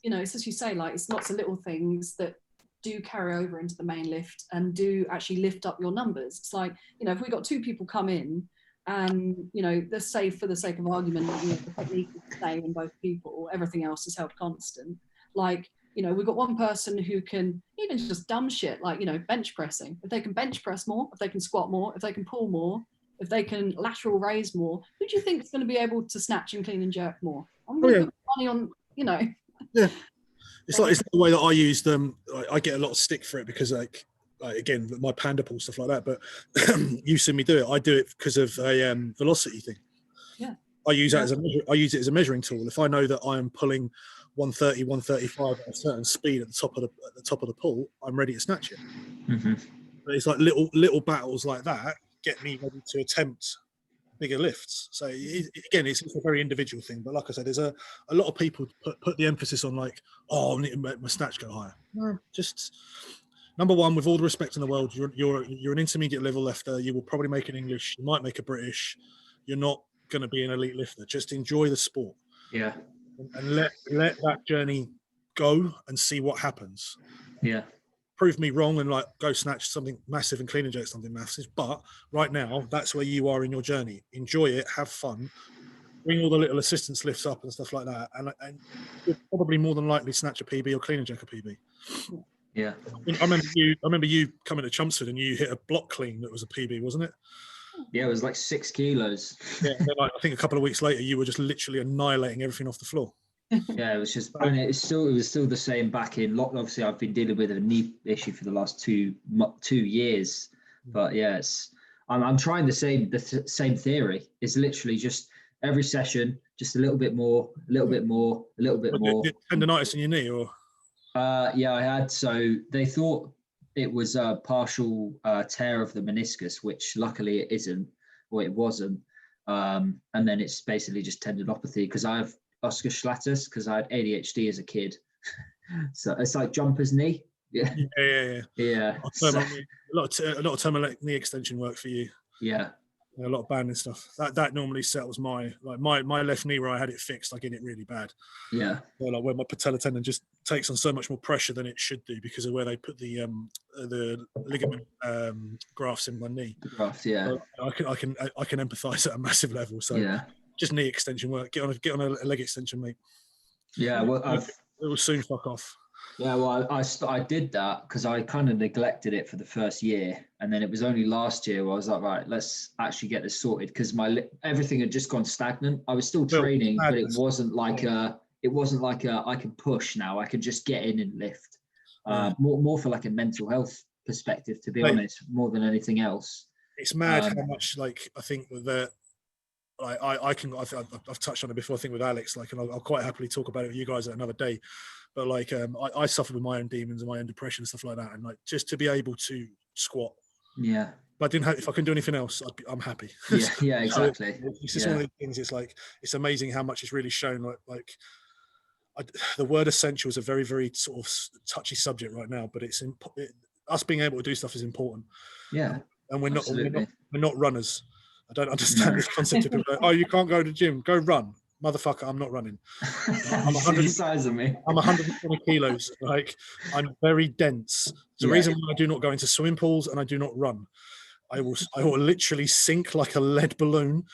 You know, it's as you say, like, it's lots of little things that do carry over into the main lift and do actually lift up your numbers. It's like, you know, if we got 2 people come in and, you know, let's say for the sake of argument, you know, the technique is the same in both people, everything else is held constant. Like, you know, we've got one person who can even just dumb shit, like, you know, bench pressing. If they can bench press more, if they can squat more, if they can pull more, if they can lateral raise more, who do you think is going to be able to snatch and clean and jerk more? I'm going to put money on, you know. Yeah, it's like the way that I use them. I get a lot of stick for it because, like again, my panda pull stuff like that. But you see me do it. I do it because of a velocity thing. Yeah, I use that as I use it as a measuring tool. If I know that I am pulling 130, 135 at a certain speed at the top of the pull, I'm ready to snatch it. But it's like little battles like that get me ready to attempt bigger lifts. So again, it's a very individual thing. But like I said, there's a lot of people put the emphasis on like, oh, I need to make my snatch go higher. No, just number one, with all the respect in the world, you're an intermediate level lifter. You will probably make an English. You might make a British. You're not going to be an elite lifter. Just enjoy the sport. Yeah. And let that journey go and see what happens. Yeah. Prove me wrong and like go snatch something massive and clean and jerk something massive. But right now, that's where you are in your journey. Enjoy it, have fun, bring all the little assistance lifts up and stuff like that, and you'll probably more than likely snatch a PB or clean and jerk a PB. Yeah. I remember you coming to Chelmsford and you hit a block clean that was a PB, wasn't it? Yeah, it was like 6 kilos. Yeah, and then, like, I think a couple of weeks later, you were just literally annihilating everything off the floor. Yeah, it was just, and it was still the same back in lockdown. Obviously, I've been dealing with a knee issue for the last two years, but yeah, I'm trying the same theory. It's literally just every session, just a little bit more, a little bit more, a little bit more. Tendonitis in your knee, or? Yeah, I had. So they thought it was a partial tear of the meniscus, which luckily it isn't, or it wasn't. And then it's basically just tendinopathy because I have Oscar Schlatter because I had ADHD as a kid. So it's like jumper's knee. Yeah. A lot of terminal knee extension work for you. Yeah. A lot of banding stuff. That normally settles my left knee where I had it fixed. I get it really bad. Yeah. Or like where my patella tendon just takes on so much more pressure than it should do because of where they put the ligament grafts in my knee. The graft, yeah. So I can empathise at a massive level. So yeah. Just knee extension work. Get on a leg extension, mate. Yeah, well, it will soon fuck off. Yeah, well, I did that because I kind of neglected it for the first year, and then it was only last year where I was like, right, let's actually get this sorted because everything had just gone stagnant. I was still Well, training, but it madness. wasn't like a I can push now. I can just get in and lift. Yeah. More for like a mental health perspective, to be honest, more than anything else. It's mad how much, like, I think with the, I've touched on it before, I think with Alex, like, and I'll quite happily talk about it with you guys at another day. But like, I suffer with my own demons and my own depression and stuff like that. And like, just to be able to squat. Yeah. But if I can do anything else, I'm happy. Yeah, exactly. So it's just one of the things. It's like, it's amazing how much it's really shown. The word essential is a very, very sort of touchy subject right now, but us being able to do stuff is important. Yeah. And we're not runners. I don't understand this concept of people, oh, you can't go to the gym, go run. Motherfucker, I'm not running. I'm 100 size of me. I'm 120 kilos. Like, I'm very dense. It's the reason why I do not go into swimming pools and I do not run. I will literally sink like a lead balloon,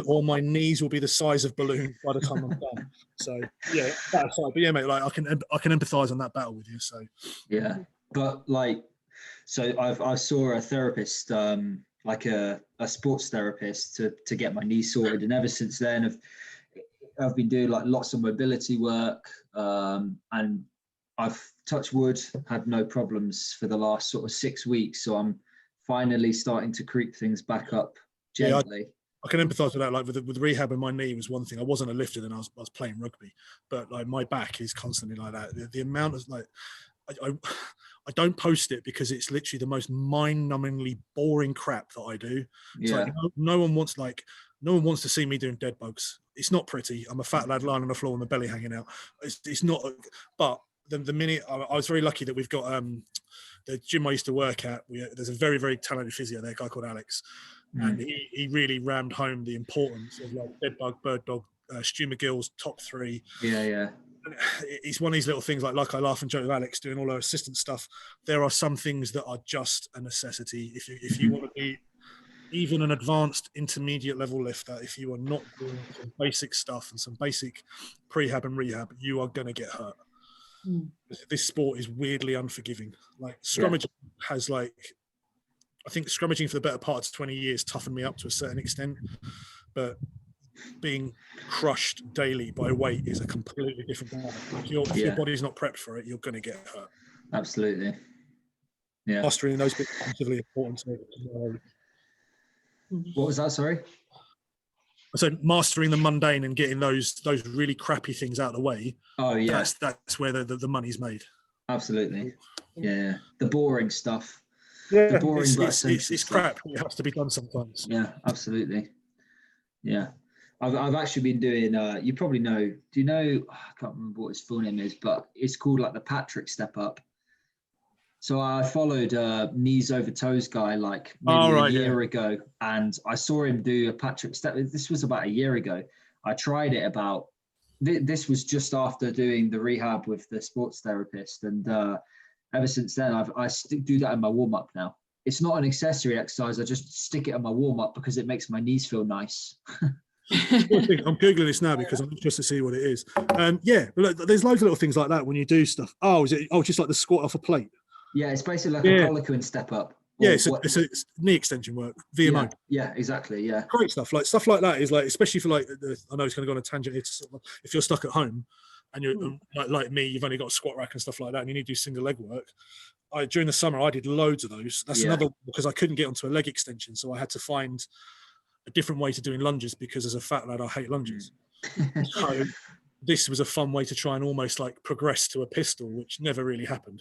or my knees will be the size of balloon by the time I'm done. So yeah, that's fine. But yeah, mate, like I can empathise on that battle with you. So yeah, but like, so I saw a therapist, like a sports therapist, to get my knee sorted, and ever since then I've been doing like lots of mobility work, and I've, touched wood, had no problems for the last sort of 6 weeks. So I'm finally starting to creep things back up gently. I can empathise with that. Like with rehab and my knee was one thing. I wasn't a lifter then. I was playing rugby, but like my back is constantly like that. The amount of like, I don't post it because it's literally the most mind-numbingly boring crap that I do. It's like no one wants to see me doing dead bugs. It's not pretty. I'm a fat lad lying on the floor with my belly hanging out. It's not. But the minute I was very lucky that we've got the gym I used to work at. There's a very, very talented physio there, a guy called Alex, and he really rammed home the importance of like dead bug, bird dog, Stu McGill's top 3. Yeah. It's one of these little things, like I laugh and joke with Alex doing all our assistant stuff. There are some things that are just a necessity. If you want to be even an advanced intermediate level lifter, if you are not doing some basic stuff and some basic prehab and rehab, you are going to get hurt. This sport is weirdly unforgiving. Like scrummaging has I think scrummaging for the better part of 20 years toughened me up to a certain extent, but being crushed daily by weight is a completely different matter. If your body's not prepped for it, you're going to get hurt. Absolutely. Yeah. Mastering those bits is really important to me. What was that? Sorry? So mastering the mundane and getting those really crappy things out of the way. Oh yeah. That's where the money's made. Absolutely. Yeah. The boring stuff. Yeah. The boring it's crap. It has to be done sometimes. Yeah, absolutely. Yeah. I've actually been doing, you probably know, do you know, I can't remember what his full name is, but it's called like the Patrick Step Up. So I followed knees over toes guy like maybe a year ago, and I saw him do a Patrick Step. This was about a year ago. I tried it this was just after doing the rehab with the sports therapist. And ever since then, I do that in my warm up now. It's not an accessory exercise. I just stick it in my warm up because it makes my knees feel nice. I'm Googling this now because I'm interested to see what it is. But look, there's loads of little things like that when you do stuff. Just like the squat off a plate? Yeah, it's basically like a Poliquin step up. It's knee extension work, VMO. Yeah, exactly. Yeah, great stuff. Like stuff like that is like, especially for like, I know it's going to go on a tangent. It's if you're stuck at home and you're like me, you've only got a squat rack and stuff like that, and you need to do single leg work. During the summer, I did loads of those. That's another, because I couldn't get onto a leg extension, so I had to find a different way to doing lunges because as a fat lad, I hate lunges. So this was a fun way to try and almost like progress to a pistol, which never really happened.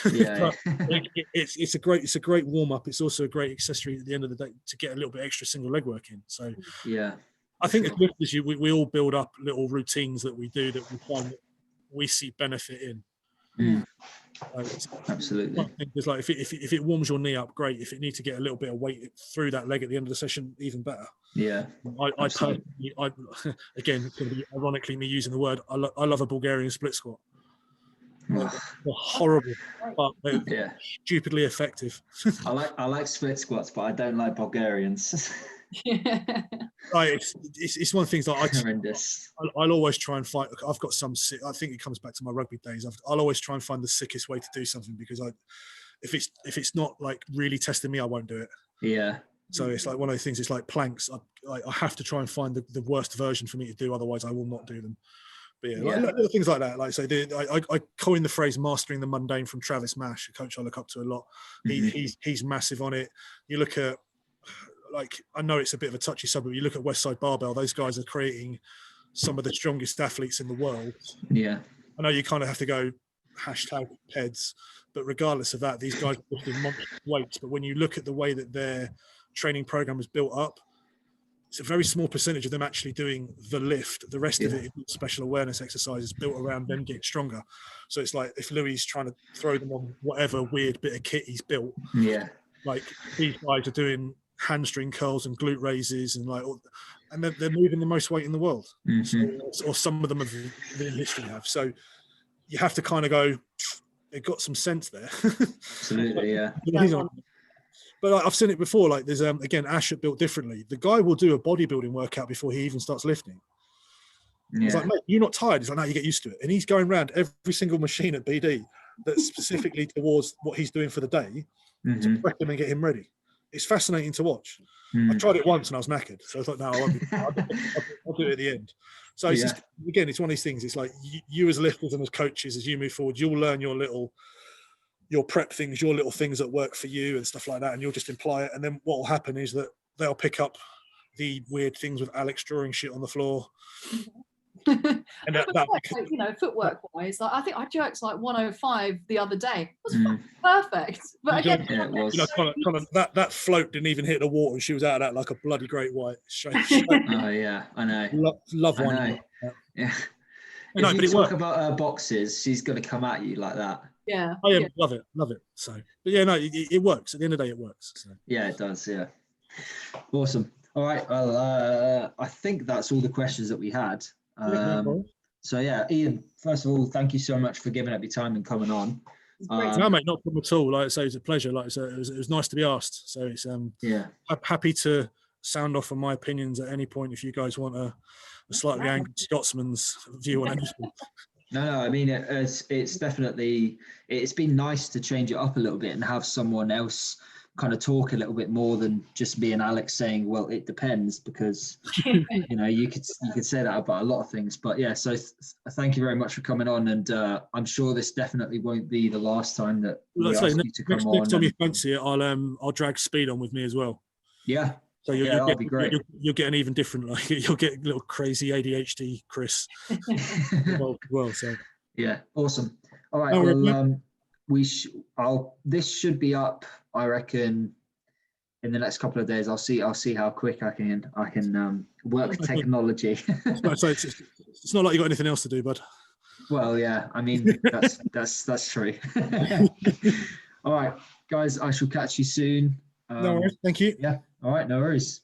It's a great warm up. It's also a great accessory at the end of the day to get a little bit extra single leg work in. So I think as we all build up little routines that we do that we find that we see benefit in. Absolutely. It's like if it warms your knee up, great. If it needs to get a little bit of weight through that leg at the end of the session, even better. Yeah. I personally, again, it's going to be ironically me using the word. I love a Bulgarian split squat. They're horrible, but they're stupidly effective. I like split squats, but I don't like Bulgarians. Yeah. Like it's one of the things that Horrendous. I'll always try and find. I've got some. I think it comes back to my rugby days. I'll always try and find the sickest way to do something, because if it's not like really testing me, I won't do it. Yeah. So it's like one of those things. It's like planks. I have to try and find the worst version for me to do. Otherwise, I will not do them. But yeah, like little things like that. Like so, I coined the phrase "mastering the mundane" from Travis Mash, a coach I look up to a lot. He's massive on it. You look at, like, I know it's a bit of a touchy subject. You look at Westside Barbell; those guys are creating some of the strongest athletes in the world. Yeah. I know you kind of have to go #PEDs, but regardless of that, these guys are lifting monstrous weights. But when you look at the way that their training program is built up, it's a very small percentage of them actually doing the lift. The rest of it is special awareness exercises built around them getting stronger. So it's like if Louis is trying to throw them on whatever weird bit of kit he's built, like these guys are doing hamstring curls and glute raises and and they're moving the most weight in the world. So, or some of them literally have. So you have to kind of go, they've got some sense there. Absolutely, yeah. But I've seen it before. Like there's again, Ash built differently. The guy will do a bodybuilding workout before he even starts lifting. He's like, mate, you're not tired. He's like, no, you get used to it. And he's going around every single machine at BD that's specifically towards what he's doing for the day to prep him and get him ready. It's fascinating to watch. I tried it once and I was knackered. So I thought, no, I'll do it at the end. So it's just, again, it's one of these things. It's like you as lifters and as coaches, as you move forward, you'll learn your prep things, your little things that work for you and stuff like that, and you'll just imply it. And then what will happen is that they'll pick up the weird things with Alex drawing shit on the floor. And that, footwork wise, like I think I jerked like 105 the other day. It was perfect. But again, it was. That float didn't even hit the water, and she was out of that like a bloody great white. Oh yeah, I know. Love one. Yeah. But you talk about her boxes, she's going to come at you like that. Yeah. Oh yeah, love it. So, but yeah, no, it works. At the end of the day, it works. So. Yeah, it does. Yeah. Awesome. All right. Well, I think that's all the questions that we had. So yeah, Ian, first of all, thank you so much for giving up your time and coming on. No, mate, not a problem at all. Like I say, it's a pleasure. Like I say, it was nice to be asked. So it's happy to sound off on my opinions at any point if you guys want a slightly angry Scotsman's view on anything. No, I mean, it's definitely, it's been nice to change it up a little bit and have someone else kind of talk a little bit more than just me and Alex saying, well, it depends, because, you could say that about a lot of things. But yeah, so thank you very much for coming on. And I'm sure this definitely won't be the last time that we ask you to come on. Next time you fancy it, I'll drag Speed on with me as well. Yeah. So that'd be great. You'll get an even different, like you'll get a little crazy ADHD Chris involved as well. So yeah, awesome. All right, this should be up, I reckon, in the next couple of days. I'll see how quick I can work technology. So it's not like you got anything else to do, bud. Well, yeah, I mean that's true. All right, guys, I shall catch you soon. No worries. Thank you. Yeah. All right. No worries.